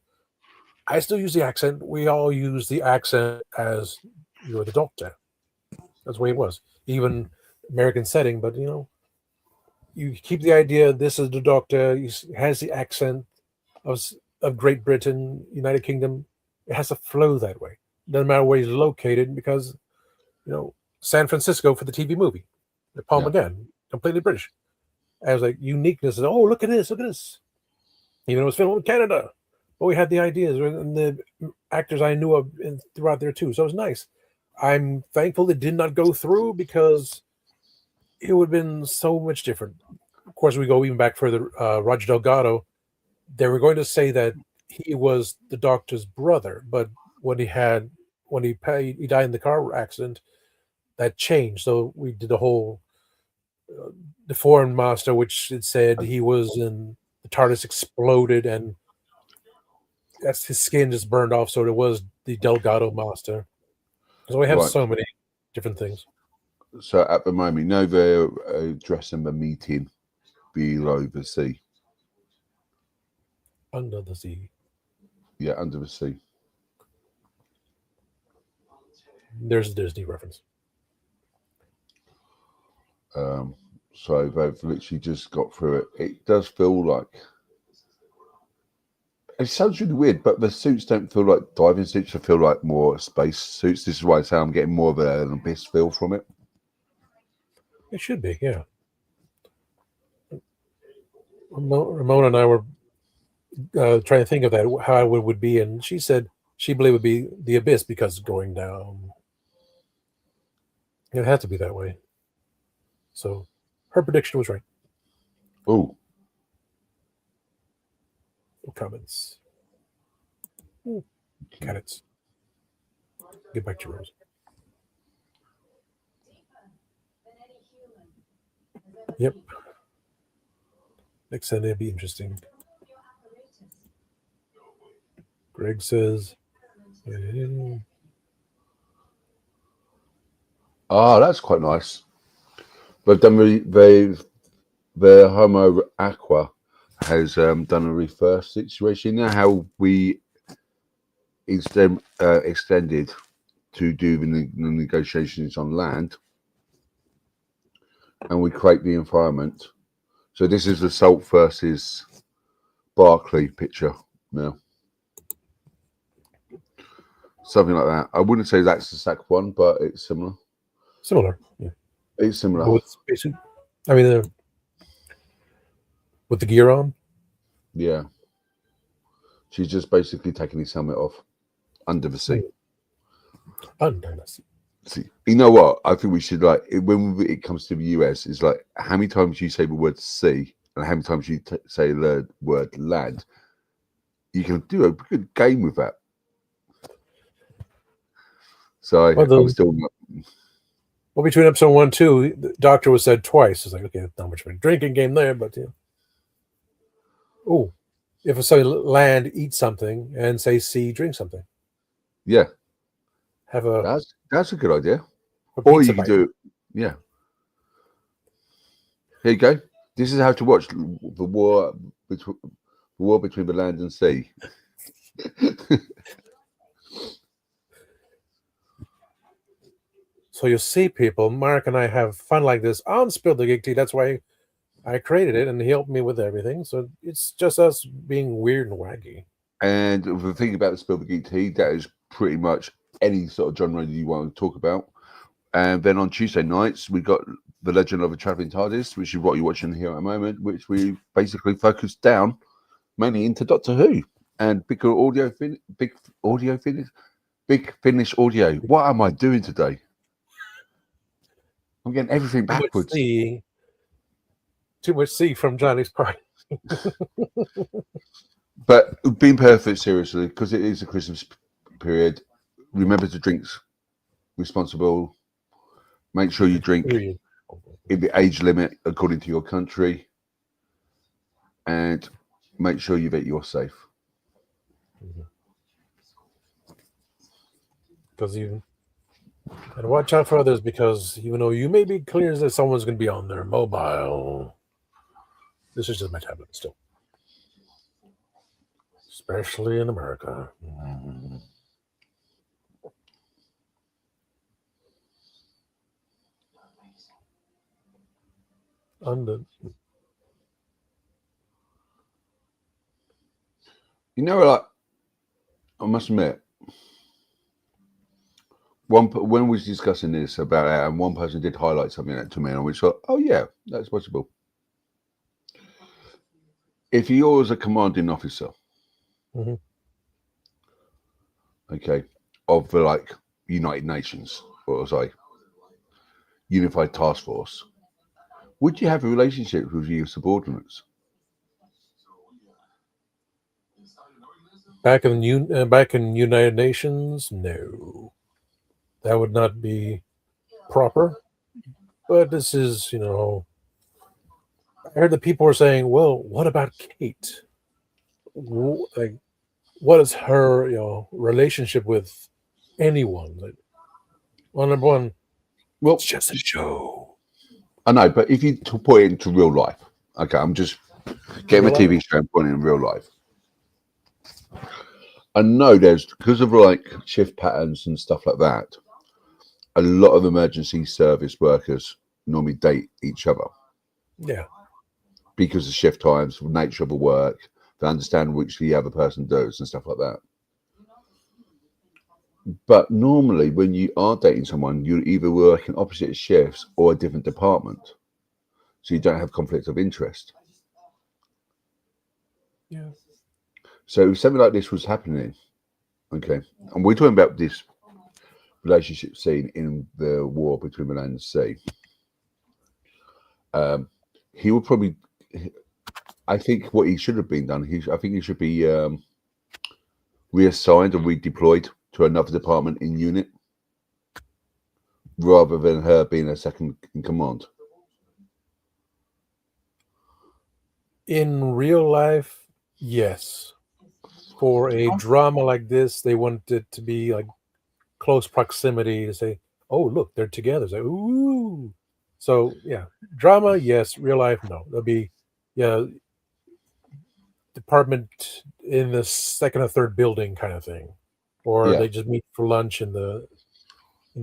B: I still use the accent. We all use the accent as you're the Doctor. That's the way it was. Even American setting, but you keep the idea this is the Doctor. He has the accent of Great Britain, United Kingdom. It has to flow that way. Doesn't matter where he's located because, San Francisco for the TV movie, the Palma again, completely British. As like uniqueness. Oh, look at this! Look at this! Even though it was filmed in Canada, but we had the ideas and the actors I knew of throughout there too. So it was nice. I'm thankful it did not go through because it would have been so much different. Of course, we go even back further. Roger Delgado, they were going to say that he was the Doctor's brother, but when he died in the car accident, that changed. So we did the whole the foreign master, which it said he was in the TARDIS exploded and that's his skin just burned off. So it was the Delgado master. So we have so many different things.
C: So at the moment, they're addressing the meeting below the sea.
B: Under the sea.
C: Yeah, under the sea.
B: There's a Disney reference.
C: So they've literally just got through it. It does feel like it sounds really weird, but the suits don't feel like diving suits. They feel like more space suits. This is why I say I'm getting more of an abyss feel from it.
B: It should be, yeah. Ramona and I were trying to think of that, how it would be, and she said she believed it would be the abyss because it's going down. It had to be that way. So her prediction was right.
C: Oh.
B: No comments. Cats. Get back to Rose. Yep. Next Sunday will be interesting. Greg says.
C: Oh, that's quite nice. But then the Homo Aqua has done a reverse situation. You know how we extended to do the negotiations on land, and we create the environment. So this is the Salt versus Barclay picture now. Something like that. I wouldn't say that's the SAC one, but it's similar.
B: Similar, yeah.
C: It's similar.
B: With spacesuit. I mean, with the gear on.
C: Yeah. She's just basically taking his helmet off under the sea.
B: Under the sea.
C: See, you know what? I think we should when it comes to the US, it's like how many times you say the word sea and how many times you say the word land. You can do a good game with that. So I'm still not.
B: Well, between episode 1 and 2, the Doctor was said twice. It's like, okay, not much of a drinking game there, but yeah. Oh, if I say land, eat something, and say sea, drink something.
C: Yeah.
B: Have a.
C: That's a good idea. Or you can do, yeah. Here you go. This is how to watch the war between the land and sea.
B: So you'll see people, Mark and I have fun like this on Spill the Geek Tea. That's why I created it and he helped me with everything. So it's just us being weird and wacky.
C: And the thing about the Spill the Geek Tea, that is pretty much any sort of genre that you want to talk about. And then on Tuesday nights, we got The Legend of a Travelling TARDIS, which is what you're watching here at the moment, which we basically focus down mainly into Doctor Who and Big Finish Audio. What am I doing today? I'm getting everything backwards.
B: Too much C from Johnny's part.
C: But being perfect, seriously, because it is a Christmas period, remember to drink responsible. Make sure you drink in the age limit according to your country. And make sure that you're safe.
B: Because and watch out for others, because even though you may be clear that someone's going to be on their mobile, this is just my tablet still, especially in America.
C: You know, like, I must admit, when we was discussing this about it, and one person did highlight something to me, and we thought, oh yeah, that's possible. If you're a commanding officer,
B: Mhm.
C: okay, of the like United Nations or say Unified Task Force, would you have a relationship with your subordinates?
B: Back in United Nations, no, that would not be proper. But this is, I heard that people were saying, "Well, what about Kate? Like, what is her, relationship with anyone?" Like, well, number one,
C: Well,
B: it's just a show.
C: I know, but if you put it into real life, okay, I'm just getting a
B: Real
C: TV show and putting it in real life. I know there's, because of like shift patterns and stuff like that, a lot of emergency service workers normally date each other
B: Yeah.
C: because of shift times, nature of the work, they understand which the other person does and stuff like that. But normally, when you are dating someone, you either work in opposite shifts or a different department, so you don't have conflict of interest.
B: Yeah.
C: So if something like this was happening, okay, and we're talking about this relationship scene in the war between the land and sea, he would probably, I think what he should have been done, I think he should be reassigned or redeployed to another department in unit rather than her being a second in command.
B: In real life, yes. For a drama like this, they want it to be like close proximity to say, "Oh, look, they're together." It's like, ooh. So yeah, drama, yes. Real life, no. There'll be, yeah, department in the second or third building kind of thing, or
C: Yeah.
B: they just meet for lunch in the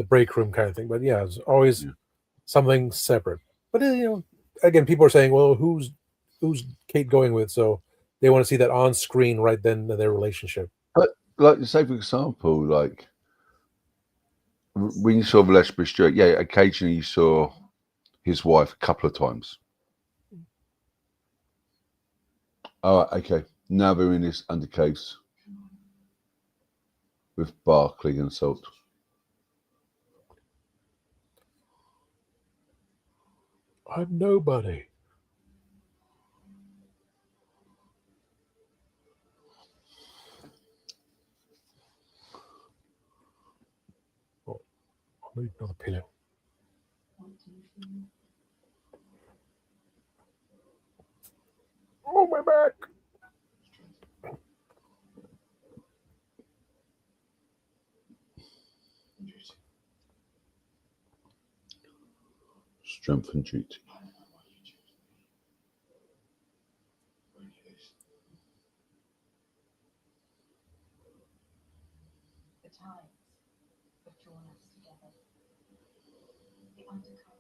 B: break room kind of thing. But yeah, it's always something separate. But again, people are saying, "Well, who's Kate going with?" So they want to see that on screen right then in their relationship.
C: But like, say for example, like when you saw the Lethbridge-Stewart, yeah, occasionally you saw his wife a couple of times. Oh, okay. Now they're in this under case with Barclay and Salt.
B: I'm nobody. Oh, I need another pillow. Oh, my back.
C: Strength and duty.
J: The tides have drawn us together. The undercurrents.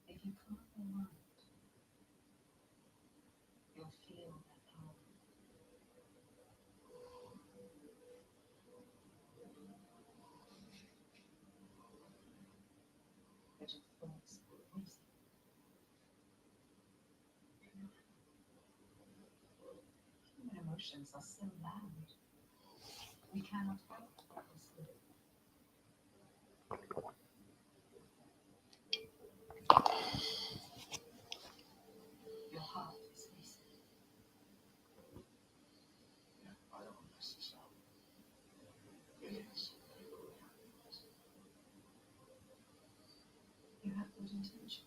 J: If you can't remind, you'll feel that power. But your thoughts are racing. Human emotions are so loud. We cannot help but listen. Your heart is racing. I don't necessarily. It is. You have good intentions.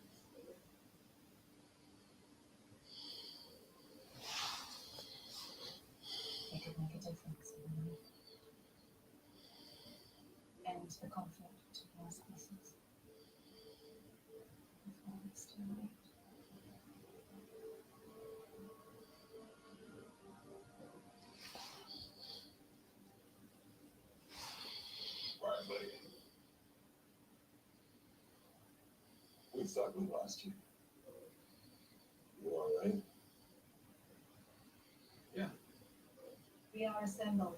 J: It could make a difference in your life. End the conflict between our species. Before it's too late. Right, buddy. We thought we lost you. You all right? Yeah.
K: We are assembled.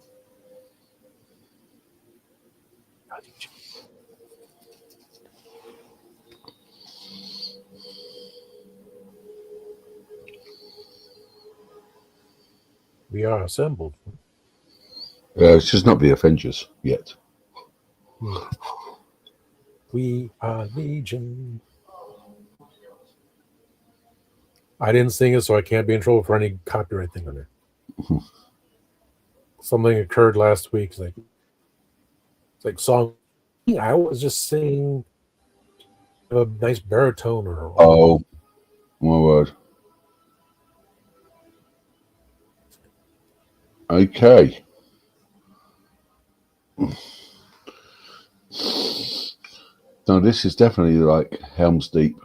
B: We are assembled.
C: It's just not the Avengers yet.
B: We are Legion. I didn't sing it, so I can't be in trouble for any copyright thing on it. Something occurred last week. It's like song. I was just singing a nice baritone or.
C: Oh, my word. Okay. No, this is definitely like Helm's Deep.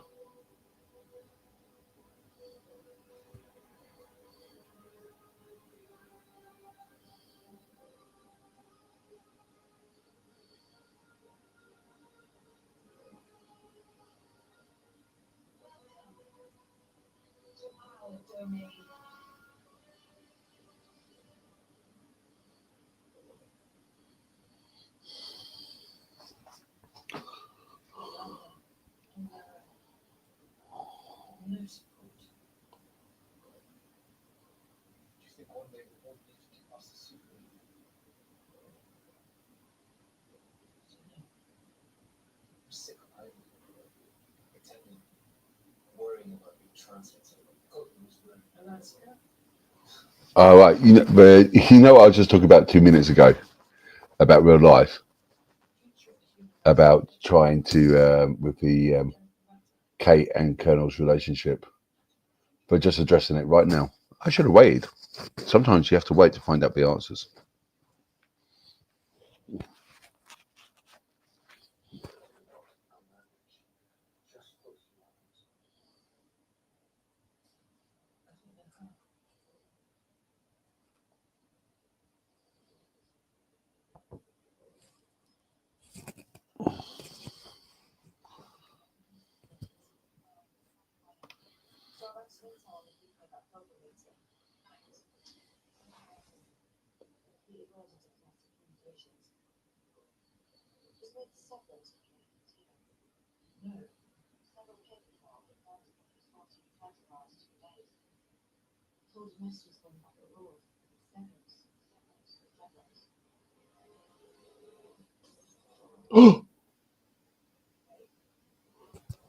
C: Oh, right. But what I was just talking about 2 minutes ago about real life, about trying to with the Kate and Colonel's relationship, but just addressing it right now. I should have waited. Sometimes you have to wait to find out the answers.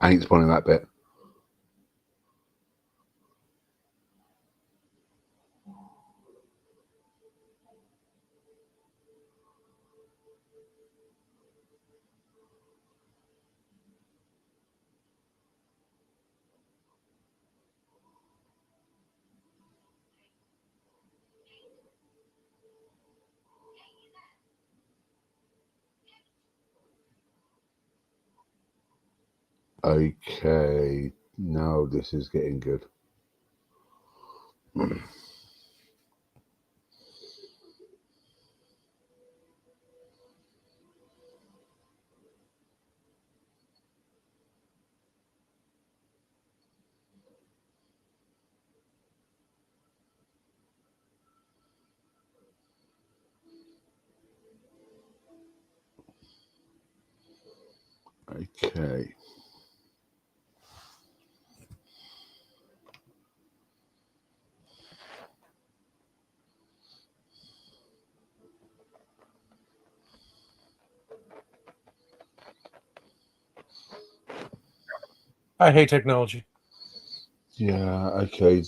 C: I ain't spoiling that bit. Okay, now this is getting good. Okay.
B: I hate technology.
C: Yeah, okay.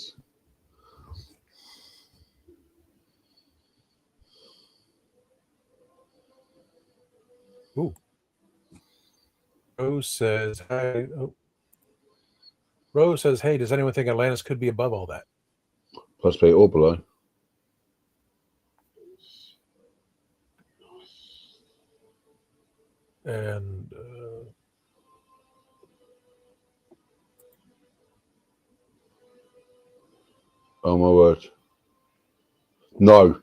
B: Ooh. Rose says, "Hi." Oh. Rose says, "Hey, does anyone think Atlantis could be above all that?"
C: Possibly or below.
B: And
C: oh my word. No.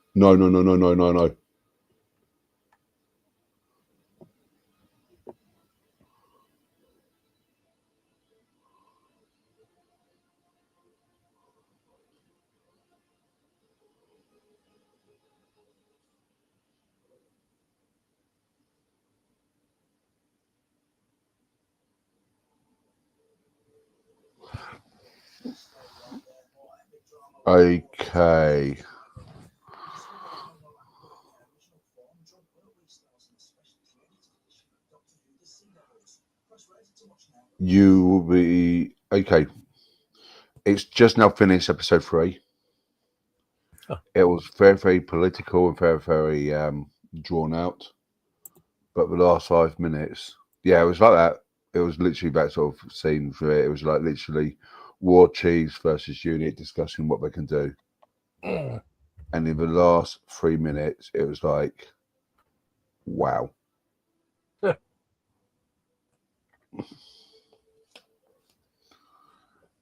C: Okay. You will be okay. It's just now finished episode 3.
B: Oh.
C: It was very, very political and very, very drawn out. But the last 5 minutes, yeah, it was like that. It was literally that sort of scene for it. It was like literally War Chiefs versus Unit discussing what they can do. And in the last 3 minutes, it was like, wow.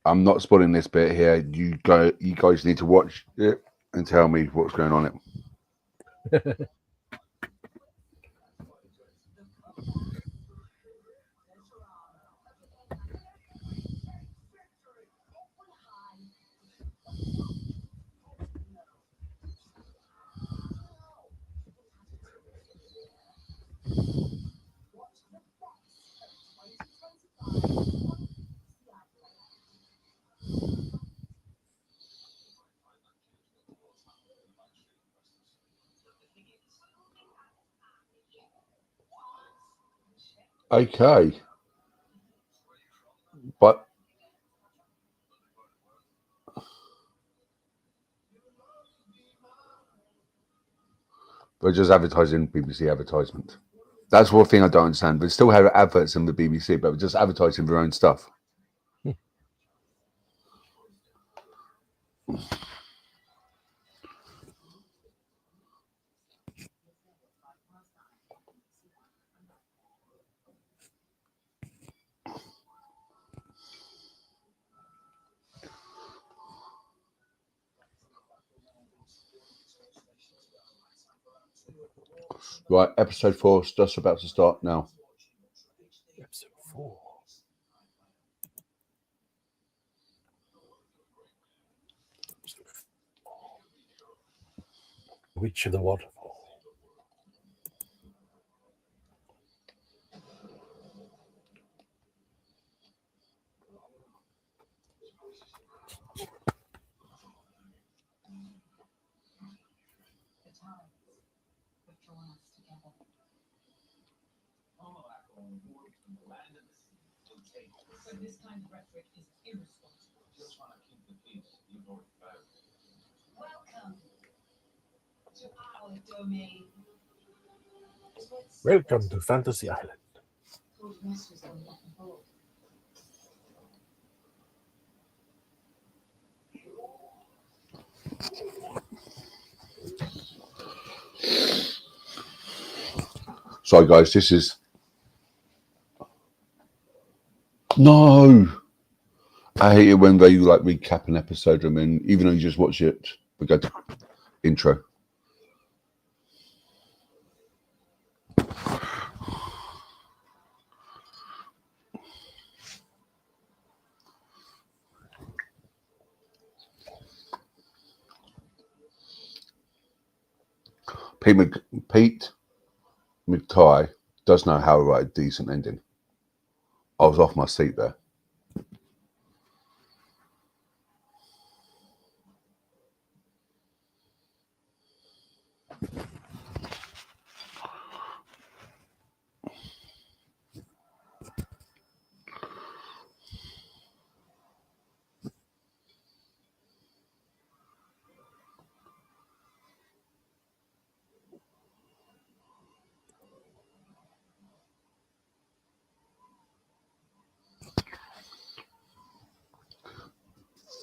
C: I'm not spoiling this bit here. You guys need to watch it and tell me what's going on it. Okay. But we're just advertising BBC advertisement. That's one thing I don't understand. They still have adverts in the BBC, but we're just advertising their own stuff. Right, episode 4 is just about to start now.
B: Episode 4. Witch of the Waterfall.
K: So this kind of rhetoric is irresponsible. Just trying to keep the peace. You've already failed. Welcome to our domain.
B: Welcome to Fantasy Island.
C: Sorry, guys, this is... No! I hate it when they like recap an episode. I mean, even though you just watch it, we go to intro. Pete McTighe does know how to write a decent ending. I was off my seat there.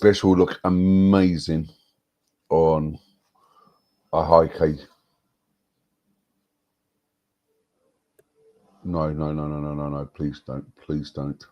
C: This will look amazing on a high key. No, please don't.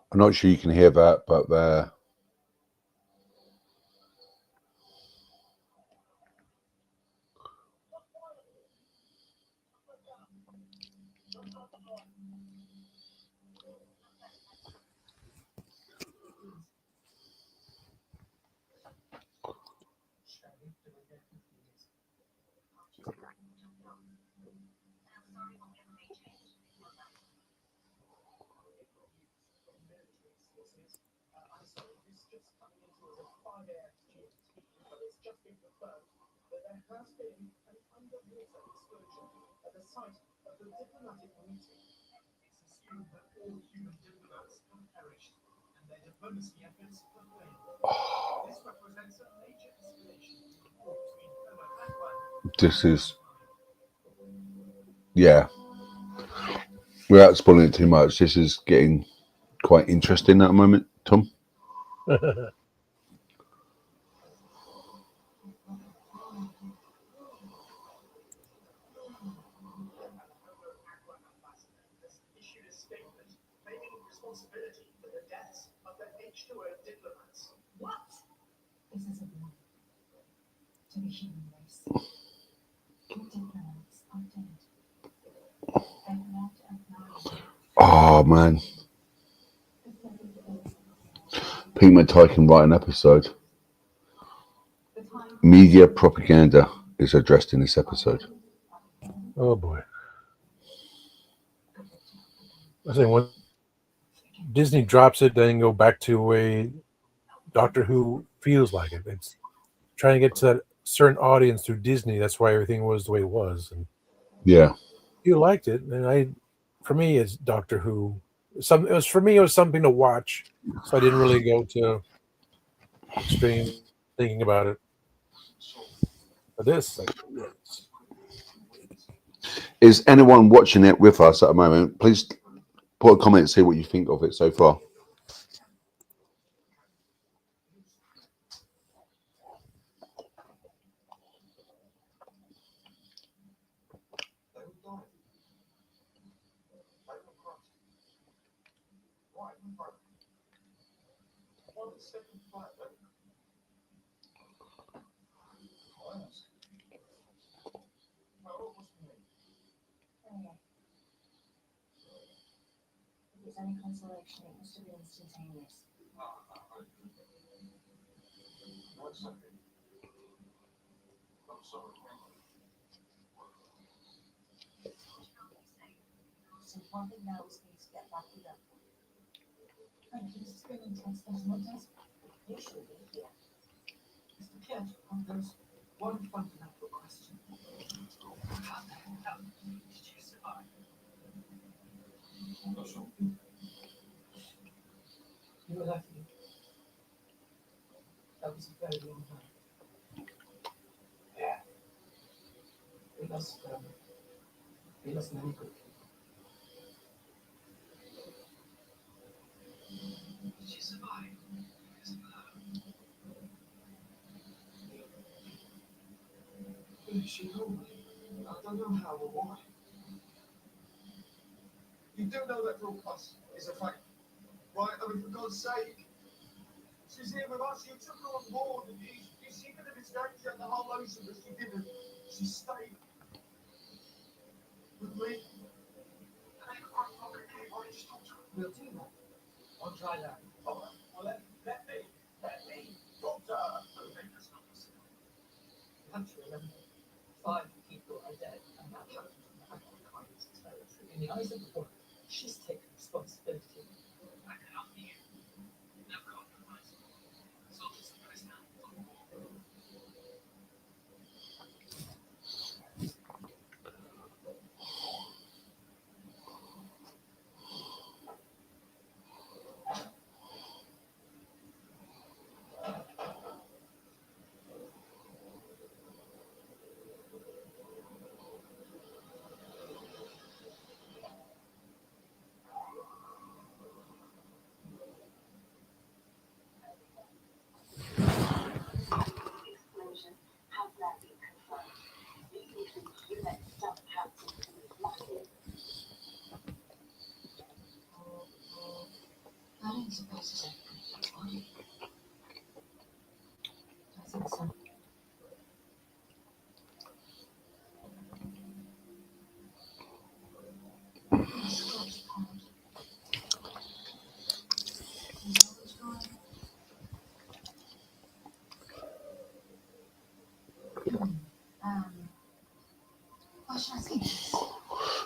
C: I'm not sure you can hear that, but there. This is, yeah. Without spoiling it too much, this is getting quite interesting at the moment, Tom.
K: This is a blow to the human race. Your diplomats are dead. They're not acknowledged.
C: Oh man, Mbatha can write an episode. Media propaganda is addressed in this episode.
B: Oh boy. I think when Disney drops it, then go back to a way Doctor Who feels like it. It's trying to get to that certain audience through Disney. That's why everything was the way it was. And
C: Yeah.
B: you liked it, and for me, it's Doctor Who. It was something to watch, so I didn't really go to extreme thinking about it. But this, yes.
C: Is anyone watching it with us at the moment? Please put a comment and see what you think of it so far.
K: If it's any consolation, it must have been instantaneous. So one thing now is for you to get back with them. And this has been intense, doesn't it? You should be here. Mr. Kent, there's one fundamental question. How the hell did you survive? Russell. You were lucky. That was a very long time. Yeah. We lost many good people. Did you survive because of her? She told me. I don't know how or why. You do know that girl Puss is a fake, right? I mean, for God's sake. She's here with us. You took her on board. She could have escaped you at the whole ocean, but she didn't. She stayed with me. We'll do that. I'll try that. All right. Well, let me talk to her. Naturally, 5 people are dead, and that happens in the kindness territory. In the eyes of the world, she's taken responsibility. I can offer you no compromise. Soldiers are pressed now.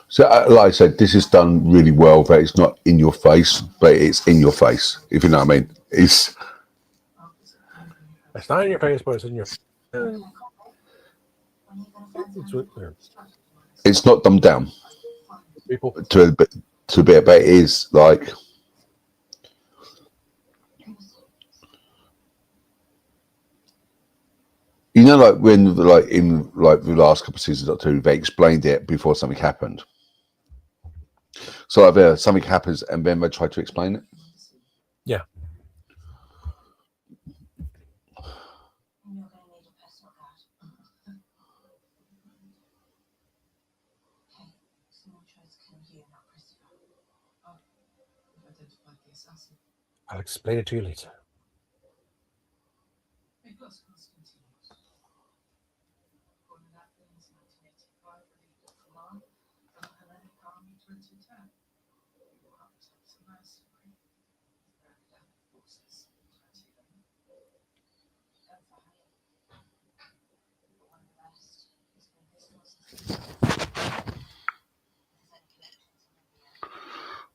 C: So, like I said, this is done really well. That it's not in your face, but it's in your face. If you know what I mean, it's
B: not in your face, but it's in your.
C: It's not dumbed down.
B: People
C: to a bit, but it is like. You know, like when, like in like the last couple of seasons or two, they explained it before something happened. So like there, something happens, and then they try to explain it.
B: Yeah. I'll explain it to you later.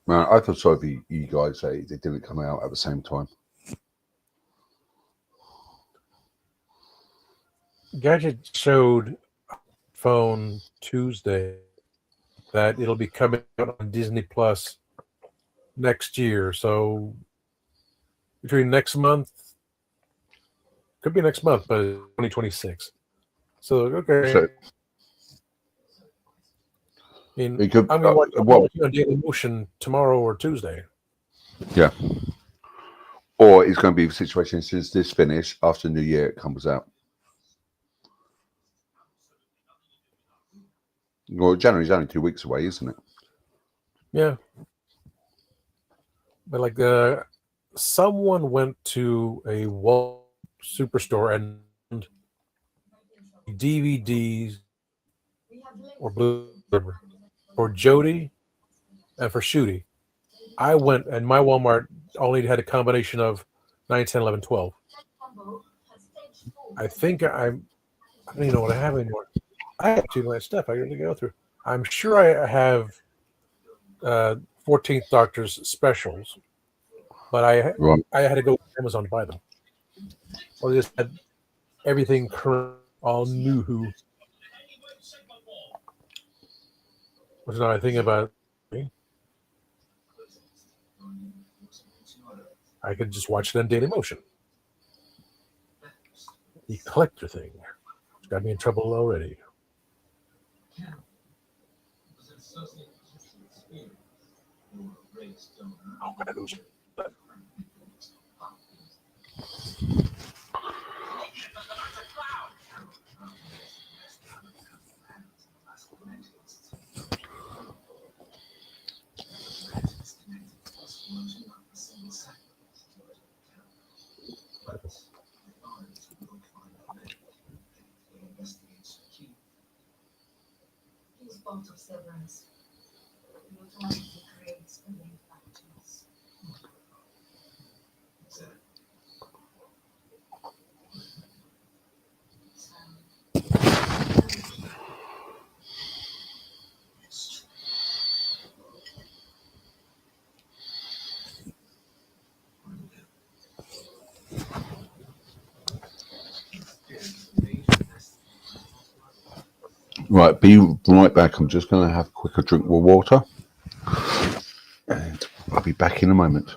C: Man, I feel sorry for you guys that they didn't come out at the same time.
B: Gadget showed phone Tuesday that it'll be coming out on Disney Plus next year. So between next month, could be next month, but 2026. So okay.
C: So,
B: I mean,
C: it could,
B: I'm going to watch it on Daily Motion tomorrow or Tuesday.
C: Yeah. Or it's going to be a situation since this finish after New Year it comes out. Well, January's only 2 weeks away, isn't it?
B: Yeah. But like someone went to a Wall superstore and DVDs or Blu for Jody and for Shooty. I went and my Walmart only had a combination of 9, 10, 11, 12. I think I don't even know what I have anymore. I have too much stuff I got to go through. I'm sure I have 14th Doctor's specials, but I had to go to Amazon to buy them. Or just had everything current, all new Who. Which now I think about, I could just watch it on Daily Motion. The collector thing. It's got me in trouble already. Oh, I lose it.
C: Right, be right back. I'm just going to have a quicker drink of water. And I'll be back in a moment.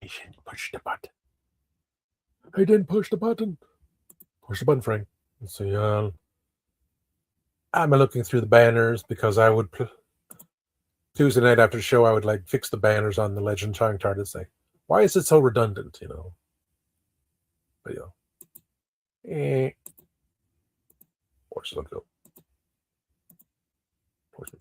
B: He didn't push the button. I didn't push the button. Push the button, Frank. Let's see. I'm looking through the banners because I would Tuesday night after the show I would like fix the banners on the Legend Time Card and say, why is it so redundant? You know. But yeah. Horses don't go. Horses.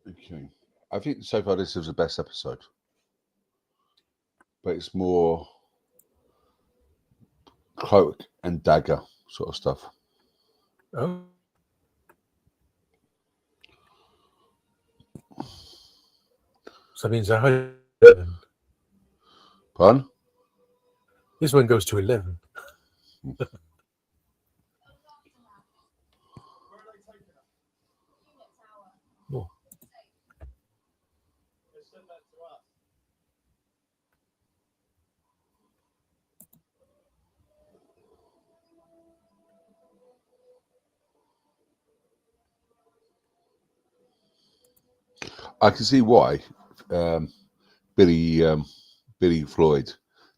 C: Okay. I think so far this is the best episode, but it's more cloak and dagger sort of stuff.
B: Oh. So that means 111.
C: Pardon?
B: This one goes to 11. Oh.
C: I can see why Billy Floyd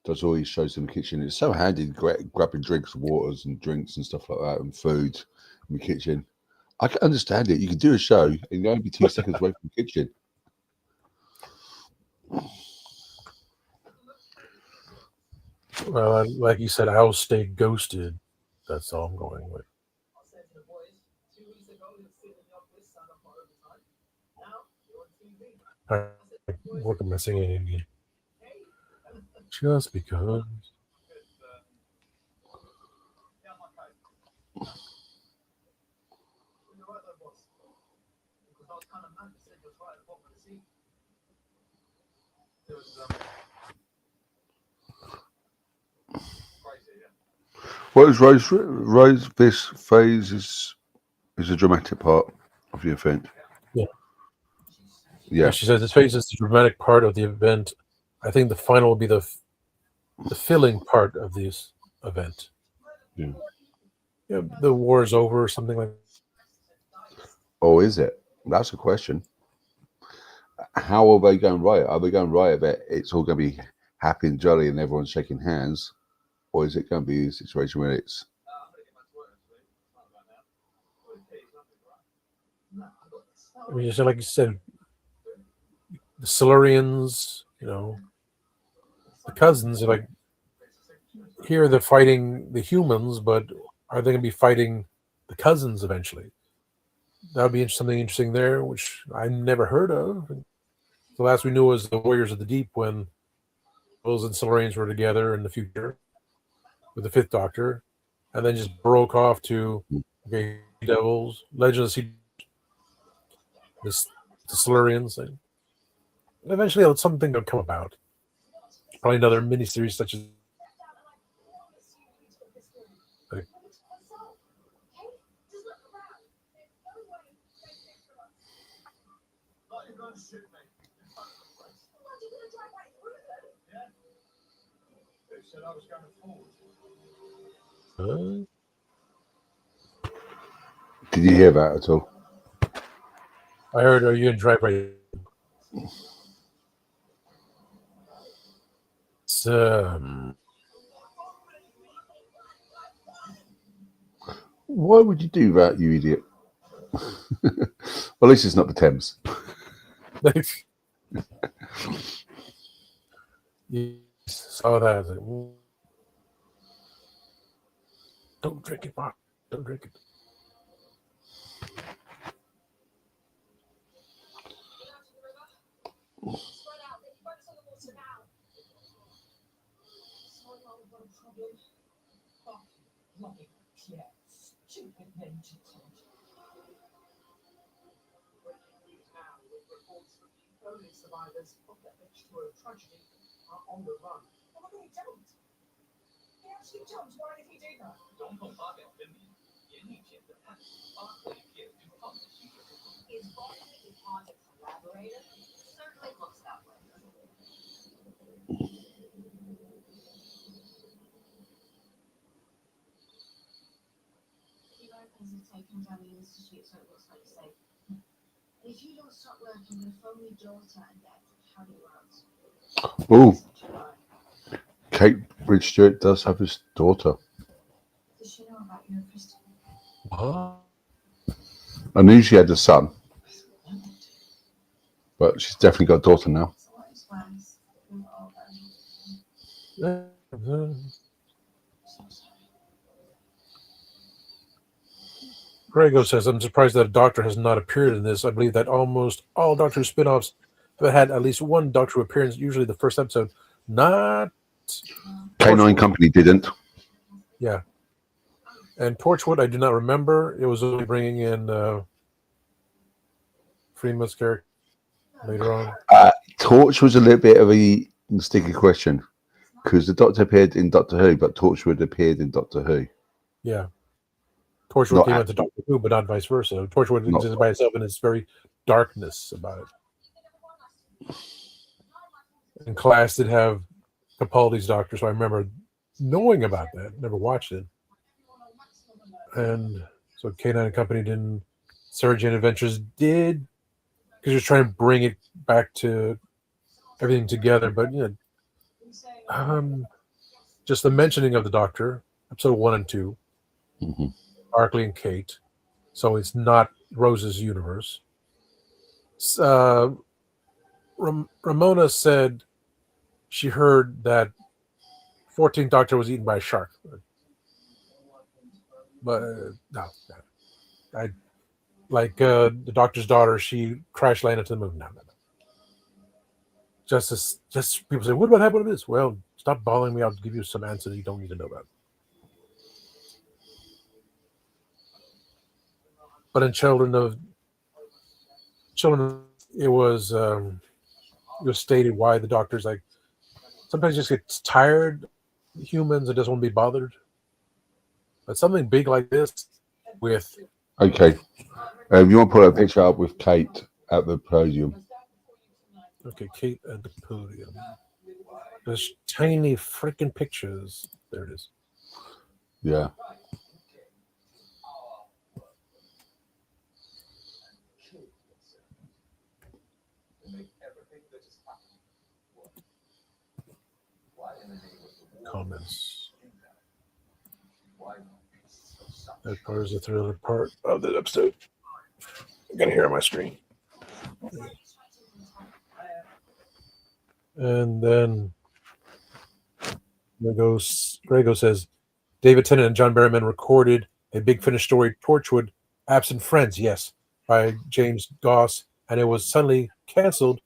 C: does all these shows in the kitchen. It's so handy grabbing drinks, waters and drinks and stuff like that, and food in the kitchen. I can understand it. You can do a show and you'll only be 2 seconds away from the kitchen.
B: Well, like you said, I'll stay ghosted. That's all I'm going with. All right, what am I singing again? Just because.
C: What is Rose? This phase is a dramatic part of the event.
B: Yeah.
C: Yeah.
B: She says this phase is the dramatic part of the event. I think the final will be the filling part of this event.
C: Yeah.
B: Yeah, the war is over or something like that.
C: Oh, is it? That's a question. How are they going right? Are they going right that it's all going to be happy and jolly and everyone's shaking hands? Or is it going to be a situation where it's...
B: I mean, just like you said, the Silurians, the cousins are like, here they're fighting the humans, but are they going to be fighting the cousins eventually? That would be something interesting there, which I never heard of. The last we knew was the Warriors of the Deep, when those and Silurians were together in the future with the Fifth Doctor, and then just broke off to Devils, Legend of the Silurians thing. Eventually, something will come about. Probably another miniseries such as.
C: Did you hear that at all?
B: I heard, are you in drive right?
C: Why would you do that, you idiot? Well, at least it's not the Thames.
B: You saw that. Don't drink it, Mark. Don't drink it.
K: Survivors of the H2O tragedy are on the run. Oh, they don't. He actually jumped. Why did he do that? 总统发表声明，严厉谴责叛徒Barclay Pierre-Dupont的行为。Is Barclay-Dupont a collaborator? Certainly looks that way. He reckons he's taken down the institute, so it looks like safe. If you don't stop working, I'm going to phone your daughter and get how it works.
C: Oh, Kate Bridge-Stewart does have his daughter.
K: Does she know about you and Kristen?
B: What?
C: I knew she had a son, but she's definitely got a daughter now.
K: So what is worse? We were all
B: Grego says, I'm surprised that a Doctor has not appeared in this. I believe that almost all Doctor spin-offs that had at least one Doctor Who appearance, usually the first episode. Not
C: K9
B: Torchwood.
C: Company didn't.
B: Yeah. And Torchwood, I do not remember. It was only bringing in Freeman's character later on.
C: Torch was a little bit of a sticky question because the Doctor appeared in Doctor Who, but Torchwood appeared in Doctor Who.
B: Yeah. Torchwood
C: Not
B: came into Doctor Who, but not vice versa. Torchwood
C: Not-
B: exists by itself and its very darkness about it. And Class did have Capaldi's Doctor, so I remember knowing about that. Never watched it. And so K9 and Company didn't. Sarah Jane Adventures did, because you're trying to bring it back to everything together. But you know, just the mentioning of the Doctor, episode 1 and 2,
C: Mm-hmm.
B: Barclay and Kate. So it's not Rose's universe. Ramona said she heard that 14th Doctor was eaten by a shark. But no. I like the Doctor's daughter, she crash landed to the moon. No. Just people say, what about happened to this? Well, stop bothering me. I'll give you some answers you don't need to know about. But in Children, it was stated why the Doctor's like sometimes just gets tired of humans and doesn't want to be bothered. But something big like this with
C: Okay. You want to put a picture up with Kate at the podium?
B: Okay, Kate at the podium. There's tiny freaking pictures. There it is.
C: Yeah.
B: Comments. That part is the thriller part of the episode. I got to hear on my screen. And then Grego says, David Tennant and John Barrowman recorded a Big Finish story, Torchwood, Absent Friends, yes, by James Goss, and it was suddenly canceled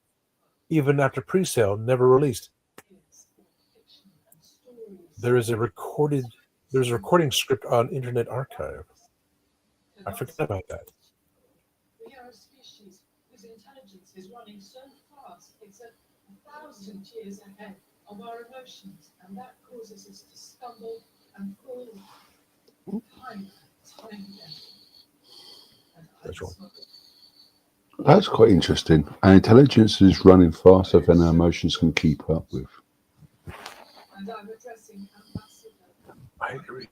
B: even after pre-sale, never released. There's a recording script on Internet Archive. I forgot about that.
K: We are a species whose intelligence is running so fast it's 1,000 years ahead of our emotions, and that causes us to stumble and fall time and time again.
B: That's right.
C: That's quite interesting. Our intelligence is running faster than our emotions can keep up with.
K: And I'm addressing Ambassador.
B: I agree.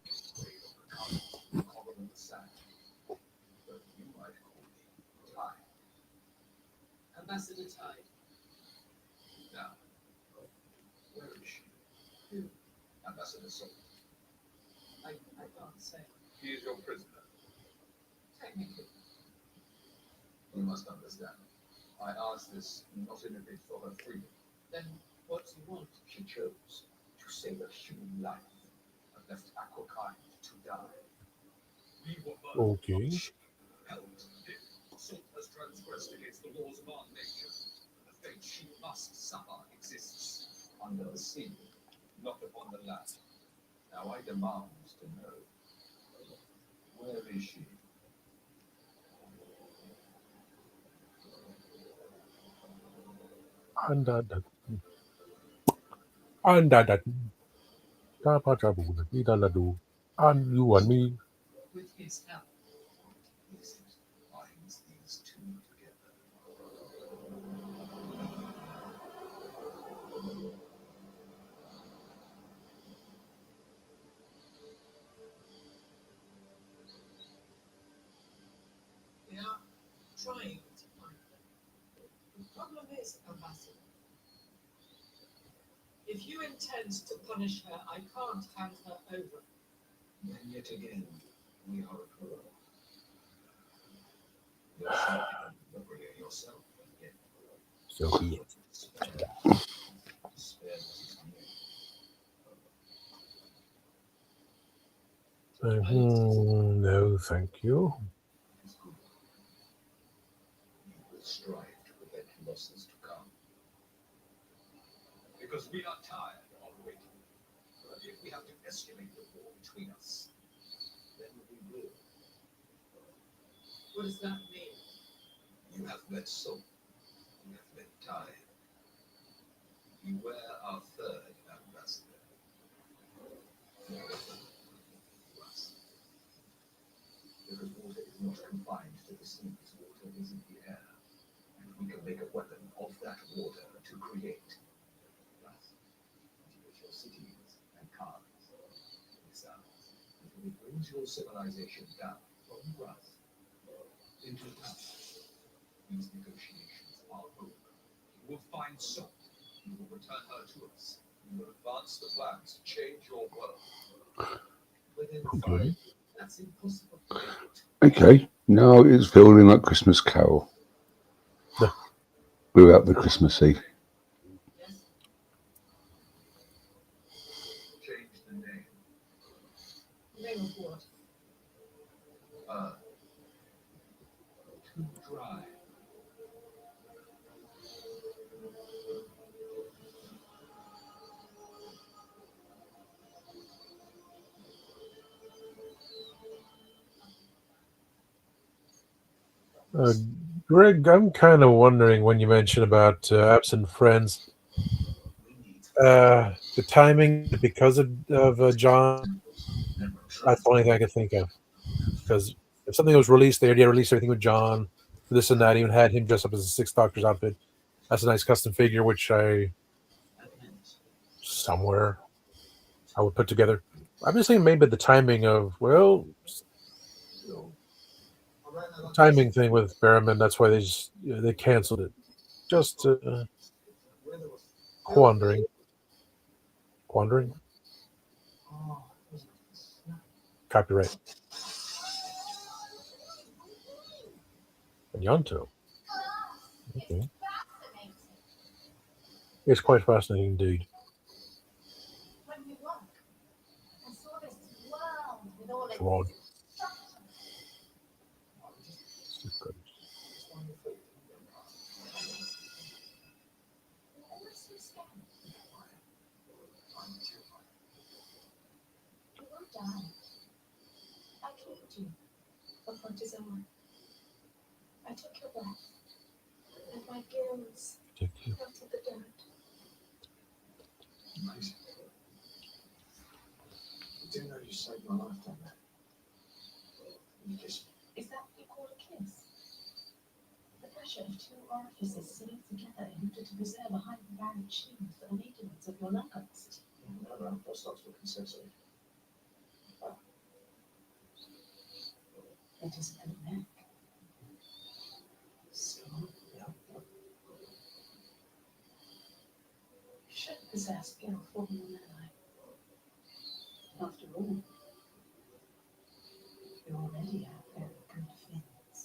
K: Ambassador Tide.
J: Now, where is she? Who? Ambassador Salt.
K: I can't say.
J: He is your prisoner.
K: Technically.
J: You must understand. I ask this not in a bid for her freedom.
K: Then what do you want?
J: She chose to save a human life and left Aquakind to die. We were
B: Okay.
J: held here. Salt has transgressed against the laws of our nature. The fate she must suffer exists under the sea, not upon the land. Now I demand to know, where is she?
B: And you and me.
K: With his help.
J: Is it binds these two together?
K: They are trying to find them. The problem is, Ambassador, if you intend to punish her, I can't hand her over.
J: Then yet again, we are at war. You're something appropriate yourself, and yet
B: So be it.
J: despair is near.
B: No, thank you.
J: You will strive to prevent losses to come. Because we are tired of waiting. But if we have to escalate the war between us, then we will. What does that mean? You have met soul. You have met time. Beware our third ambassador. Rust. Because water is not confined to the seas, water is in the air. And we can make a weapon of that water to create rust. Into your cities and cars, missiles. And it brings your civilization down from rust into rust. These negotiations are over. You will find salt. You will return her to us. You will advance the plans to change your world. Within 5 years, that's impossible.
C: Okay, now it's feeling like Christmas Carol. Without the Christmassy.
J: Change the name. Name of what? Too dry.
B: Greg, I'm kind of wondering when you mentioned about absent friends, the timing because of John. That's the only thing I could think of. Because if something was released, they already released everything with John, this and that, even had him dress up as a Sixth Doctor's outfit. That's a nice custom figure, which I would put together. I'm just saying maybe the timing of, timing thing with Berriman, that's why they canceled it. Just quandering. Copyright. And Yonto. Okay. It's quite fascinating indeed. Rod.
K: I told you before December. I took your breath, and my gills melted the dirt.
J: Amazing. You didn't know you saved my life down there. You kissed me.
K: Is that what you call a kiss? The pressure of two orifices sealed together in order to preserve a hyperbaric shield for the maintenance of your lung capacity.
J: No, those thoughts were consensual.
K: It isn't a neck.
J: So, yeah.
K: You should possess skill forming an ally. After all, you already have very good fins.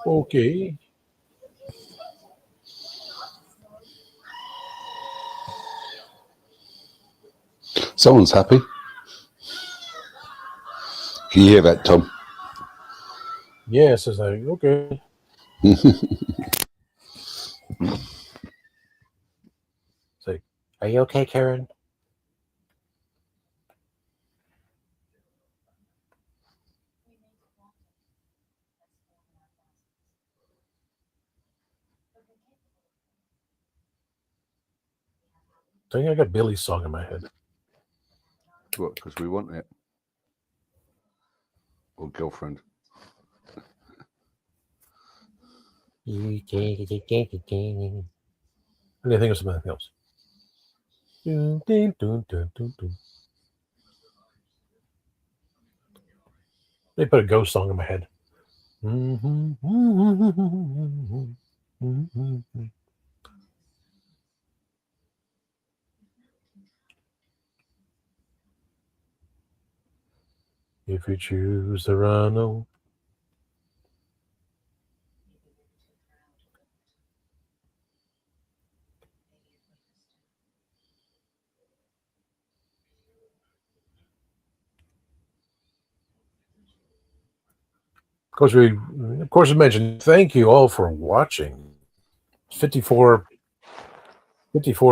B: Okay.
C: Someone's happy. Can you hear that, Tom?
B: Yes, it's like, okay. Say, are you okay, Karen? I think I got Billy's song in my head.
C: What? Because we want it. Or girlfriend.
B: I think of something else. They put a ghost song in my head. If you choose to run, Of course, we mentioned. Thank you all for watching. 54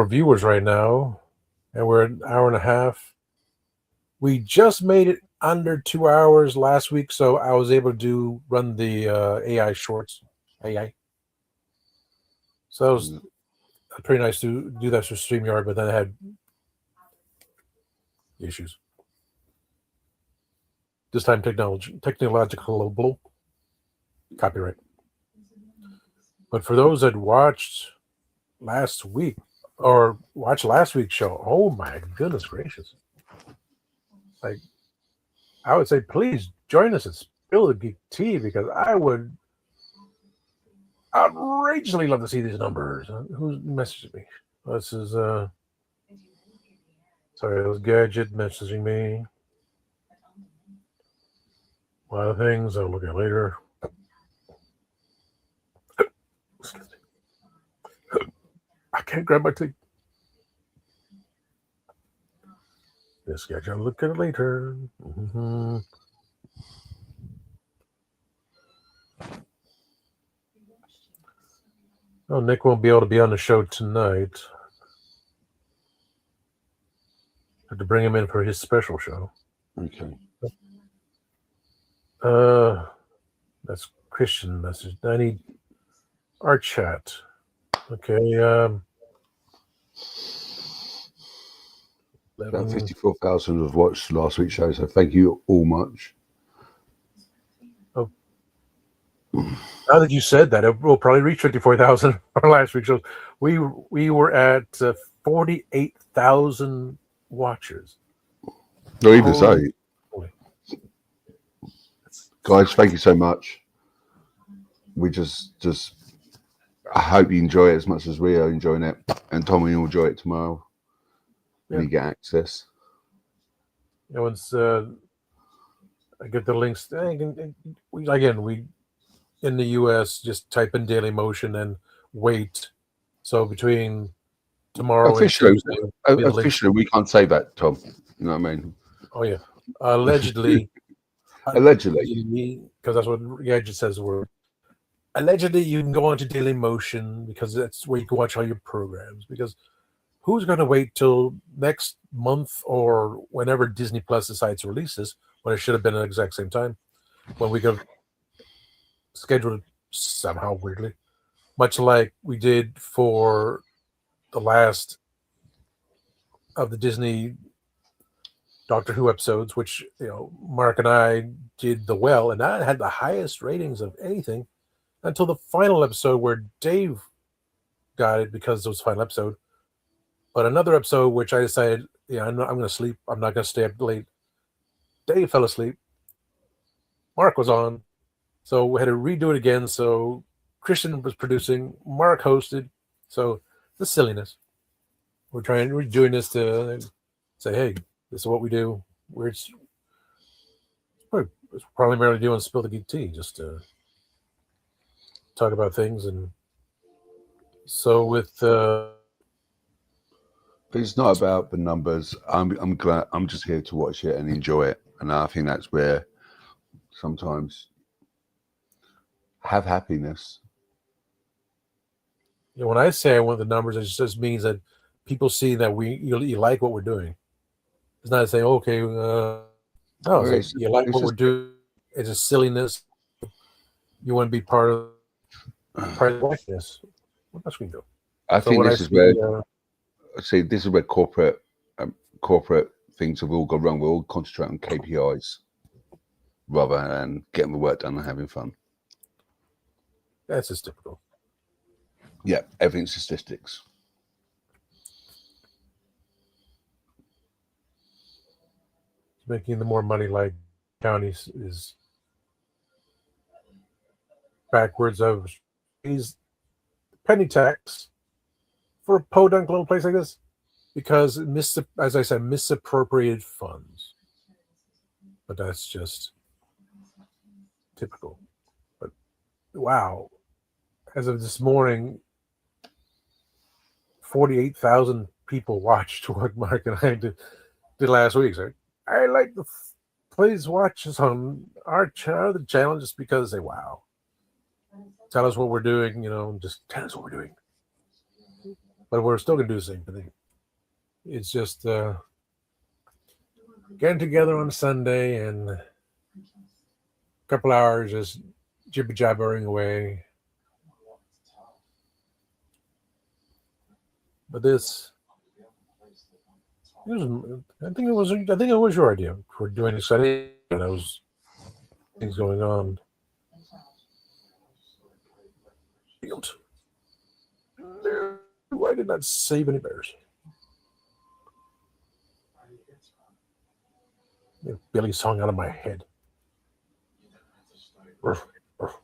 B: viewers right now, and we're an hour and a half. We just made it under 2 hours last week, so I was able to run the AI shorts. AI. So that was pretty nice to do that through StreamYard, but then I had issues. This time, technological copyright. But for those that watched last week or watched last week's show, oh my goodness gracious! Like, I would say, please join us at Spill the Geek Tea, because I would outrageously love to see these numbers. Who's messaging me? This is sorry, it was Gadget messaging me. A lot of things I'll look at later. I can't grab my teeth. This guy, I'll look at it later. Mm-hmm. Oh, Nick won't be able to be on the show tonight. Have to bring him in for his special show.
C: Okay.
B: That's Christian message. I need our chat. Okay.
C: About 54,000 have watched last week's show, so thank you all much.
B: Oh. Now that you said that, it will probably reach 54,000 our last week's show. We were at 48,000 watchers.
C: Not even so. Guys, thank you so much. We just I hope you enjoy it as much as we are enjoying it, and Tommy will enjoy it tomorrow when you get access.
B: Yeah, once I get the links, we in the US just type in Daily Motion and wait. So between tomorrow
C: officially,
B: and Tuesday,
C: officially, we can't say that, Tom. You know what I mean?
B: Oh yeah, allegedly.
C: Allegedly,
B: because that's what Gadget says the word. Allegedly, you can go on to Daily Motion because that's where you can watch all your programs. Because who's going to wait till next month or whenever Disney Plus decides to release this, when it should have been at the exact same time, when we could schedule it somehow weirdly, much like we did for the last of the Disney Doctor Who episodes, which Mark and I did the well, and that had the highest ratings of anything until the final episode where Dave got it because it was the final episode. But another episode which I decided, I'm going to sleep. I'm not going to stay up late. Dave fell asleep. Mark was on, so we had to redo it again. So Christian was producing, Mark hosted. So the silliness. We're doing this to say, hey, this is what we do. We're primarily doing Spill the Geek Tea, just to talk about things. And so with
C: but it's not about the numbers. I'm glad. I'm just here to watch it and enjoy it, and I think that's where sometimes have happiness.
B: When I say I want the numbers, it just means that people see that you like what we're doing. It's not saying, okay, no, it's like, you like what we're doing. It's a silliness. You want to be part of likeness. What else we do?
C: I think this is where this is where corporate things have all gone wrong. We're all concentrating on KPIs rather than getting the work done and having fun.
B: That's just typical.
C: Yeah, everything's statistics.
B: Making the more money like counties is backwards of is penny tax for a podunk little place like this because as I said, misappropriated funds. But that's just typical. But wow, as of this morning, 48,000 people watched what Mark and I did last week. So I like the please watch us on our the channel just because they wow. Tell us what we're doing, just tell us what we're doing. But we're still gonna do the same thing. It's just getting together on a Sunday and a couple hours just jibber jabbering away. But I think it was your idea for doing this. I think there was things going on. Why did not save any bears? Billy song out of my head. Ruff, ruff.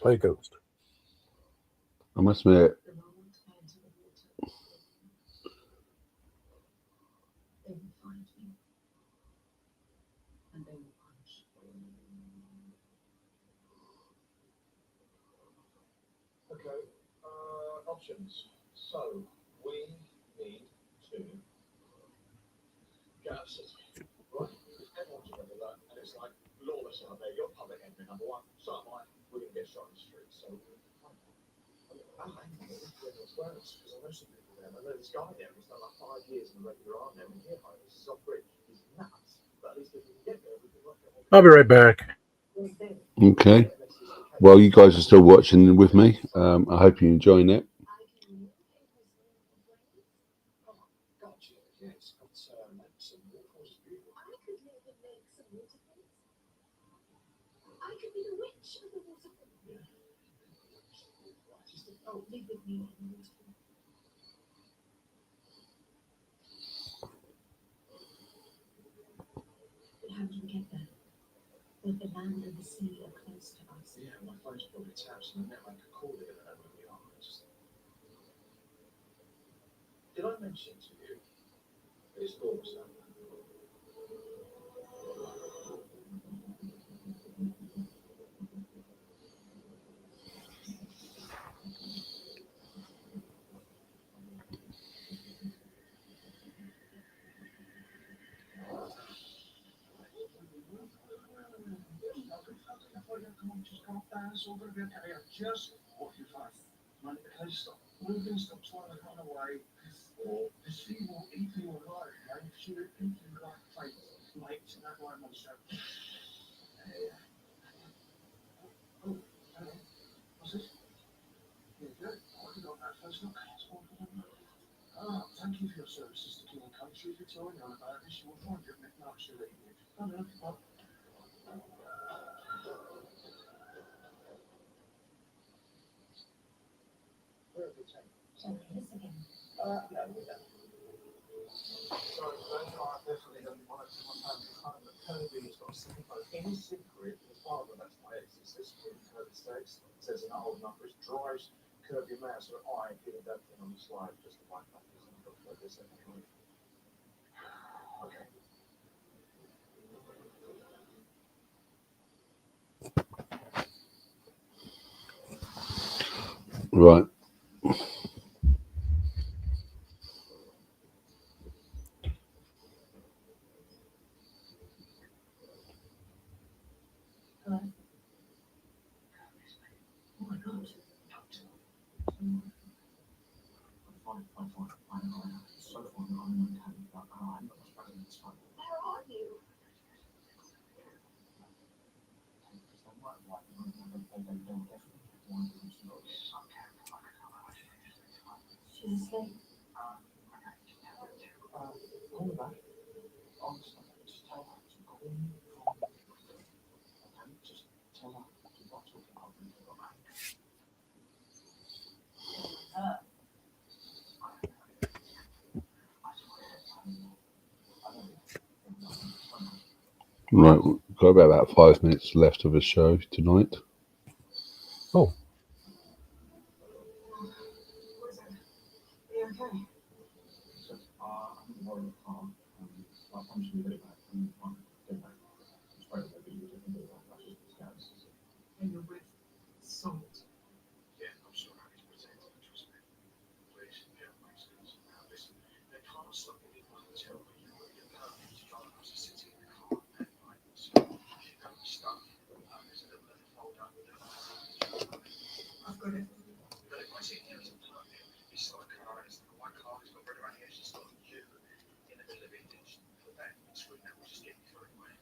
B: Play Ghost.
C: I must admit,
J: options. So we need to get a system, right? Everyone together, look, and it's like lawless out there. You're public enemy number one. So am I. We're gonna get shot in the street. So I think it's worse because I know some people there. I know this guy there who's done like 5 years in the regular army. I mean, here, this is off-grid. He's nuts. But at least if we can get there, we can work it.
B: I'll be right back.
C: okay. Well, you guys are still watching with me. I hope you're enjoying it.
K: How do we get there? Both the land and the sea are close to us.
J: Yeah, my phone's probably tapped, and I never could call it. I don't know where we are. Did I mention to you? It's August. Just what you find. Like, okay, stop moving, stop trying to run away, or the sea will eat you alive, right? She will eat you like fate, like that one monster. Oh, hello. What's this? Yeah, good. I got that first look. Thank you for your services to King and Country. If you're telling on about this, you will find your McNutt to leave you. I don't know.
K: Shall we this again?
J: No, we don't. Sorry, I definitely don't want to my family home, but Tovey has got a second phone. In his secret, his father, that's my ex, is this in Kirby States, says in that old number, it drives Kirby Mouse, so I give that thing on the slide, just to wipe that. Okay.
C: Right.
K: Hello? Oh my God. Where are you? She's asleep.
J: Call me back. I'll just tell her to call me from. Just tell her to watch what you're talking about.
C: Right. We've got about 5 minutes left of the show tonight.
B: Oh.
K: Are you okay? And you're with Salt.
J: Yeah, I'm sure I need to protect her, trust me. Please, yeah, makes sense. Now listen, they can't got it. But if I sit here and something like it, it's like a car, it's like a white car, it's got red around here, it's just got you in the middle of it, and just put that screen that will just get you through anyway.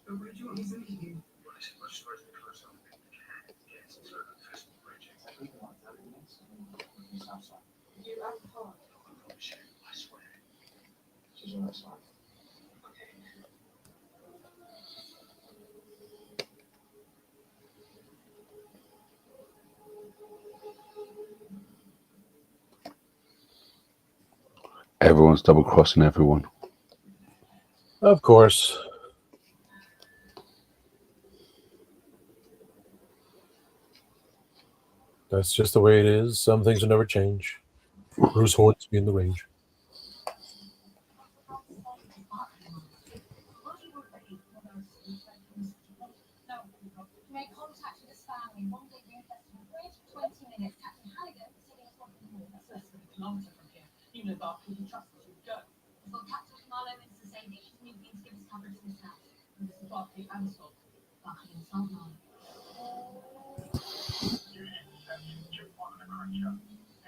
J: But what did you want me to do? Well, listen, I just tried to be close up and get to the festival bridge.
K: You have fun.
J: I promise you, I swear.
K: She's on that side.
C: Everyone's double crossing everyone.
B: Of course. That's just the way it is. Some things will never change. Bruce Hornsby in the range.
K: Make contact with his family. One day near Festival Bridge, 20 minutes. Captain Halligan sitting at one more. That's less than a kilometre from here. You know Barclay can trust us. We go. We've got Captain Marlowe in to say that she's moving to give us coverage in this house. And this is Barclay and Scott. Barclay and Scott Marlowe.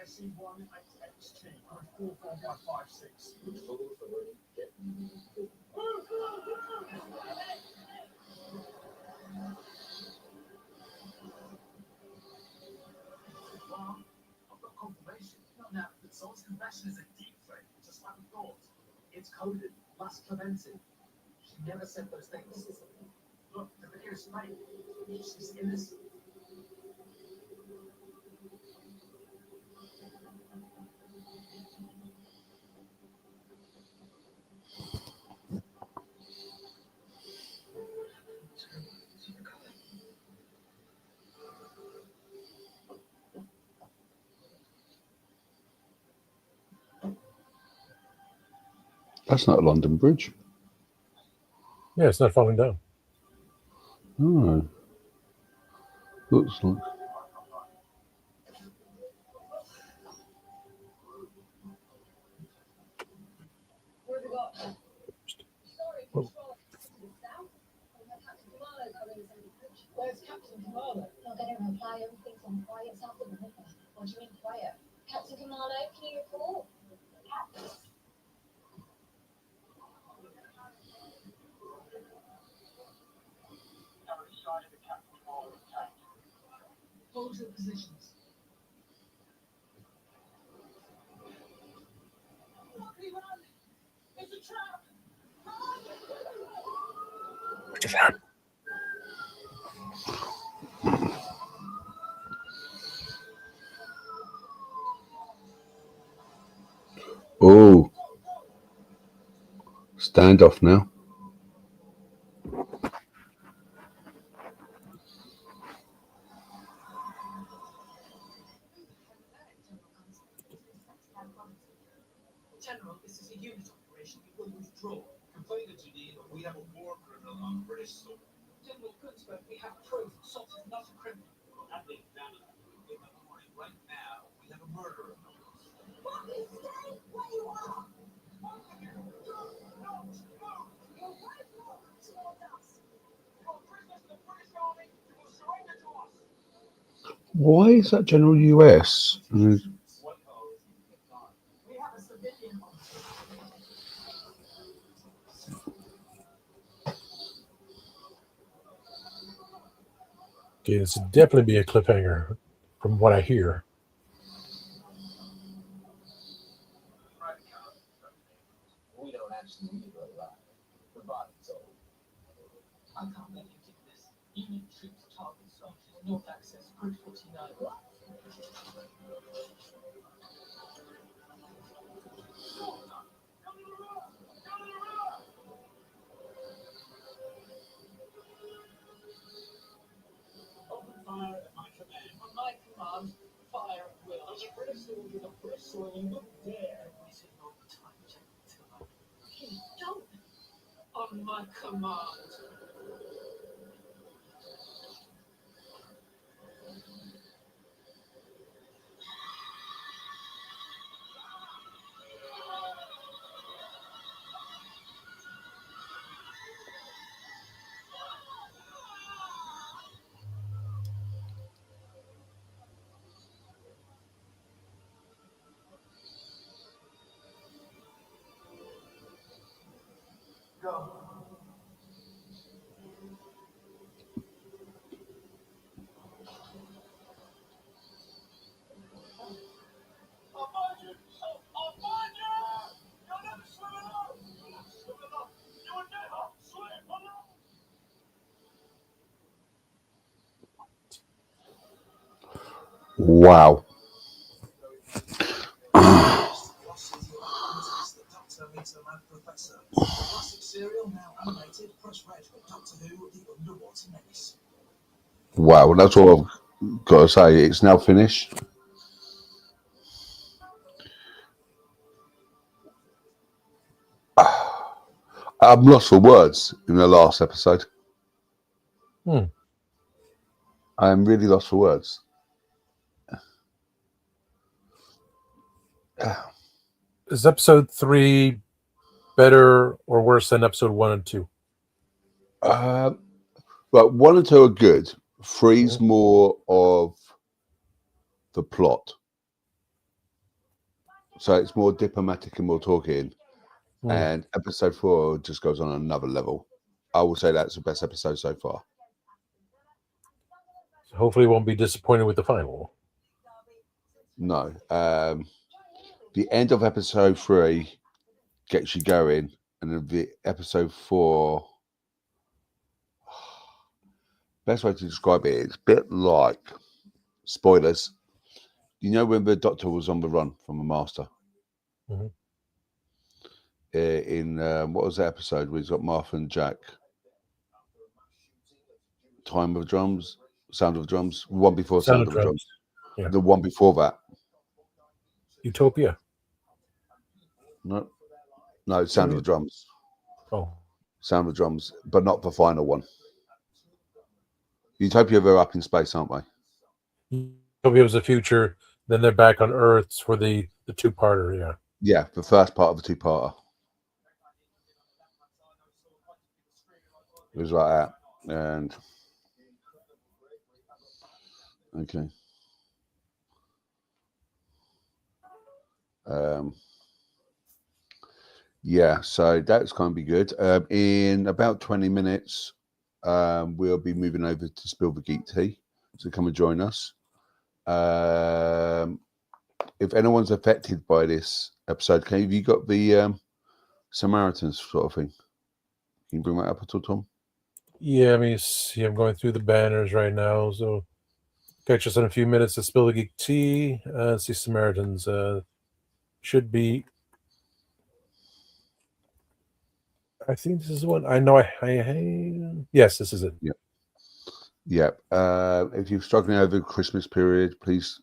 J: SC1XXT, code 44556. Well, I've got confirmation. Now, the source confession is a deep fake, just like we thought. It's coded, last prevented. She never said those things. Look, the video is fake. She's innocent.
C: That's not a London Bridge.
B: Yeah, it's not falling down.
C: Oh. Looks like.
K: What have we got? Sorry,
B: Oh.
K: control. Down. We have Captain Marlowe coming in the bridge. Where's Captain Marlowe? Not going to reply. Everything's on quiet. South of the river. What do you mean quiet? Captain Marlowe, can you report?
J: Hold your positions. Barclay, run! It's a trap!
C: Oh. Standoff now.
J: General, this is a unit operation. We will withdraw. Complain that you need, we have a war criminal on British soil. General Gunsberg, we have proof. Salt is not a criminal. Nothing, none of that. In the morning, right now, we have a murderer.
K: Barclay, stay where you are!
J: You're right, look toward us. You're prisoners of the British Army. You will surrender to us.
C: Why is that General US?
J: We have a civilian on.
B: Okay, this would definitely be a cliffhanger from what I hear.
J: We don't actually need a lot. The body's old. I can't let you do this. Union troops target soldiers. North access, grid 49. Open fire at my command. On my command, fire at will. I'm a British soldier, the British soil, you look dare. Wasting all the time, gentlemen. Hey, don't. On my command. Go. I'll find you! I'll find you! You'll never swim alone! You'll never swim alone! You will never swim alone!
C: Wow. Wow, that's all I've got to say. It's now finished. I'm lost for words in the last episode. I'm really lost for words.
B: Is episode 3 better or worse than episode 1 and 2?
C: Well, 1 and 2 are good. 3's more of the plot. So it's more diplomatic and more talking. And episode 4 just goes on another level. I will say that's the best episode so far.
B: So hopefully won't be disappointed with the final.
C: No. The end of episode 3 gets you going, and then the episode 4, best way to describe it, it's a bit like, spoilers, you know when the Doctor was on the run from the Master? In what was that episode where he's got Martha and Jack? Time of Drums? Sound of Drums? One before Sound of Drums.
B: Yeah.
C: The one before that.
B: Utopia.
C: No, Sound of the Drums.
B: Oh.
C: Sound of Drums, but not the final one. Utopia, they're up in space, aren't they?
B: Utopia was the future, then they're back on Earth for the two-parter, yeah.
C: Yeah, the first part of the two-parter. It was like that. And okay. Yeah, so that's going to be good. In about 20 minutes, we'll be moving over to Spill the Geek Tea, so come and join us. If anyone's affected by this episode, have you got the Samaritans sort of thing? Can you bring that up at all, Tom?
B: Yeah, I mean, see, I'm going through the banners right now, so catch us in a few minutes to Spill the Geek Tea. Let's see, Samaritans should be. I think this is one. I know. Yes, this is it.
C: Yeah. Yeah. If you're struggling over the Christmas period, please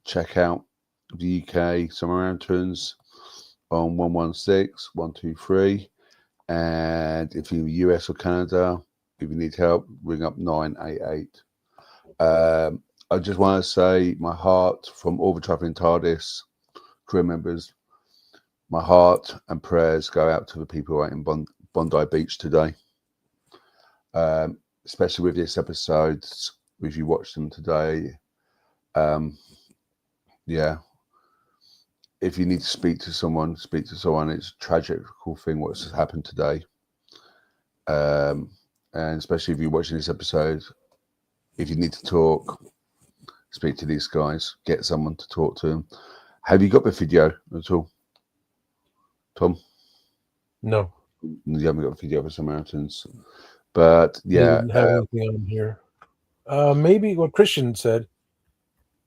C: check out the UK Samaritans on 116 123. And if you're US or Canada, if you need help, ring up 988. I just want to say my heart from all the traveling TARDIS crew members, my heart and prayers go out to the people out in Bondi Beach today. Especially with this episode, if you watch them today. Yeah. If you need to speak to someone. It's a tragical thing what's happened today. And especially if you're watching this episode, if you need to talk, speak to these guys, get someone to talk to them. Have you got the video at all, Tom?
B: No.
C: You haven't got the video for Samaritans. But yeah.
B: Didn't have anything on here. Maybe what Christian said.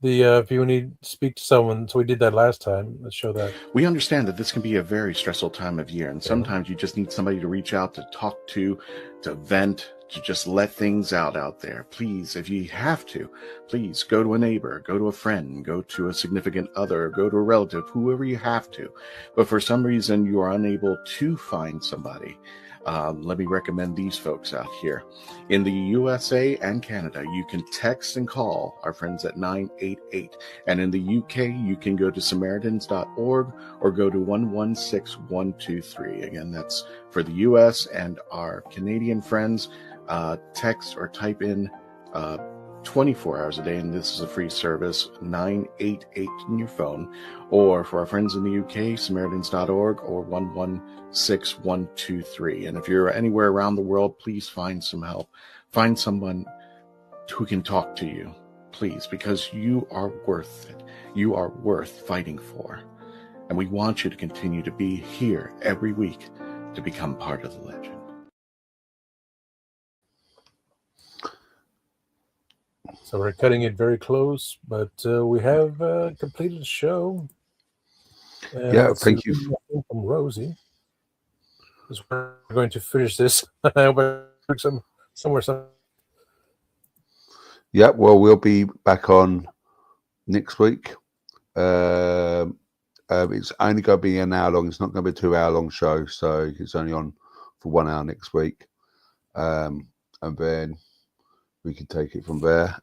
B: If you need to speak to someone, so we did that last time. Let's show that.
L: We understand that this can be a very stressful time of year, and sometimes you just need somebody to reach out, to talk to vent, to just let things out there. Please, if you have to, please go to a neighbor, go to a friend, go to a significant other, go to a relative, whoever you have to. But for some reason you are unable to find somebody. Let me recommend these folks out here. In the USA and Canada, you can text and call our friends at 988. And in the UK, you can go to samaritans.org or go to 116123. Again, that's for the US and our Canadian friends. Text or type in 24 hours a day, and this is a free service, 988 in your phone, or for our friends in the UK, Samaritans.org or 116123. And if you're anywhere around the world, please find some help. Find someone who can talk to you, please, because you are worth it. You are worth fighting for. And we want you to continue to be here every week to become part of the legend.
B: So we're cutting it very close, but we have completed the show.
C: Yeah, thank you.
B: From Rosie. Because we're going to finish this. somewhere.
C: Yeah, well, we'll be back on next week. It's only going to be an hour long. It's not going to be a 2 hour long show, so it's only on for 1 hour next week, and then we can take it from there.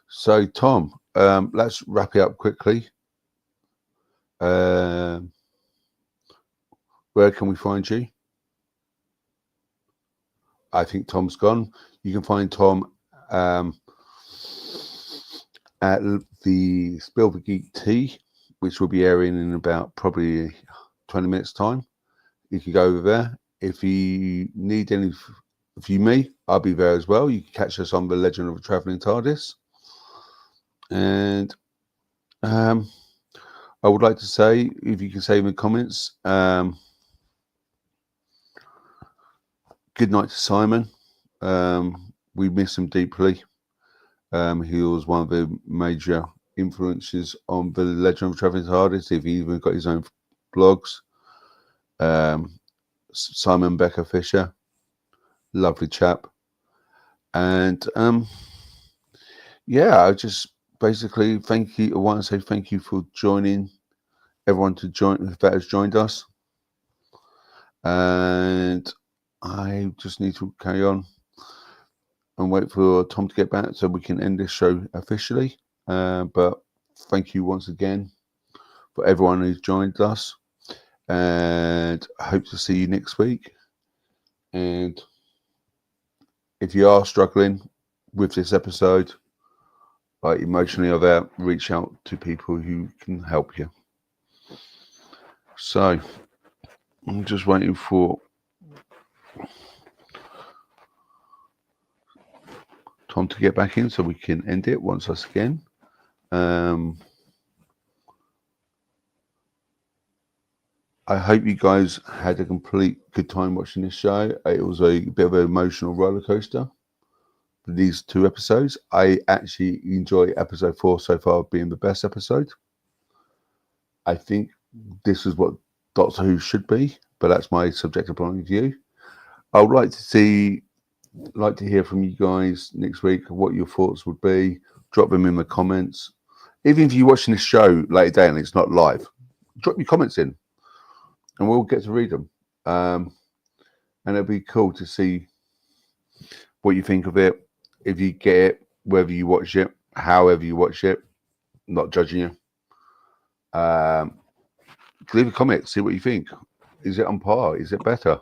C: So, Tom, let's wrap it up quickly. Where can we find you? I think Tom's gone. You can find Tom at the Spill the Geek Tea, which will be airing in about probably 20 minutes time. You can go over there. If you need any, if you me, I'll be there as well. You can catch us on the Legend of the Travelling TARDIS. And I would like to say, if you can say in the comments, good night to Simon. We miss him deeply. He was one of the major influences on the Legend of the Travelling TARDIS. If he even got his own blogs. Simon Becker Fisher, lovely chap. And yeah, I just basically thank you. I want to say thank you for joining everyone that has joined us. And I just need to carry on and wait for Tom to get back so we can end this show officially. But thank you once again for everyone who's joined us, and I hope to see you next week. And if you are struggling with this episode, like emotionally or that, reach out to people who can help you. So I'm just waiting for Tom to get back in so we can end it once again. I hope you guys had a complete good time watching this show. It was a bit of an emotional roller coaster for these 2 episodes. I actually enjoy episode 4 so far being the best episode. I think this is what Doctor Who should be, but that's my subjective point of view. I would like to hear from you guys next week what your thoughts would be. Drop them in the comments. Even if you're watching this show later day and it's not live, drop your comments in and we'll get to read them. And it'll be cool to see what you think of it. If you get it, whether you watch it, however you watch it, not judging you. Leave a comment, see what you think. Is it on par? Is it better?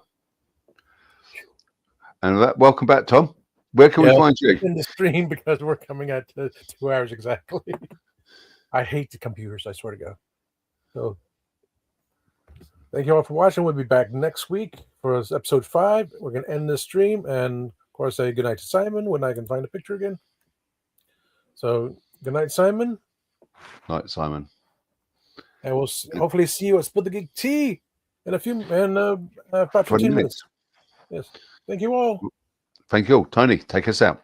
C: And welcome back, Tom. Where can we find you?
B: In the stream, because we're coming at 2 hours exactly. I hate the computers, I swear to God. So thank you all for watching. We'll be back next week for episode 5. We're going to end this stream and, of course, say goodnight to Simon when I can find a picture again. So good night, Simon.
C: Night, Simon.
B: And we'll hopefully see you at Spill the Geek Tea in about 15 minutes. Yes. Thank you all.
C: Thank you. Tony, take us out.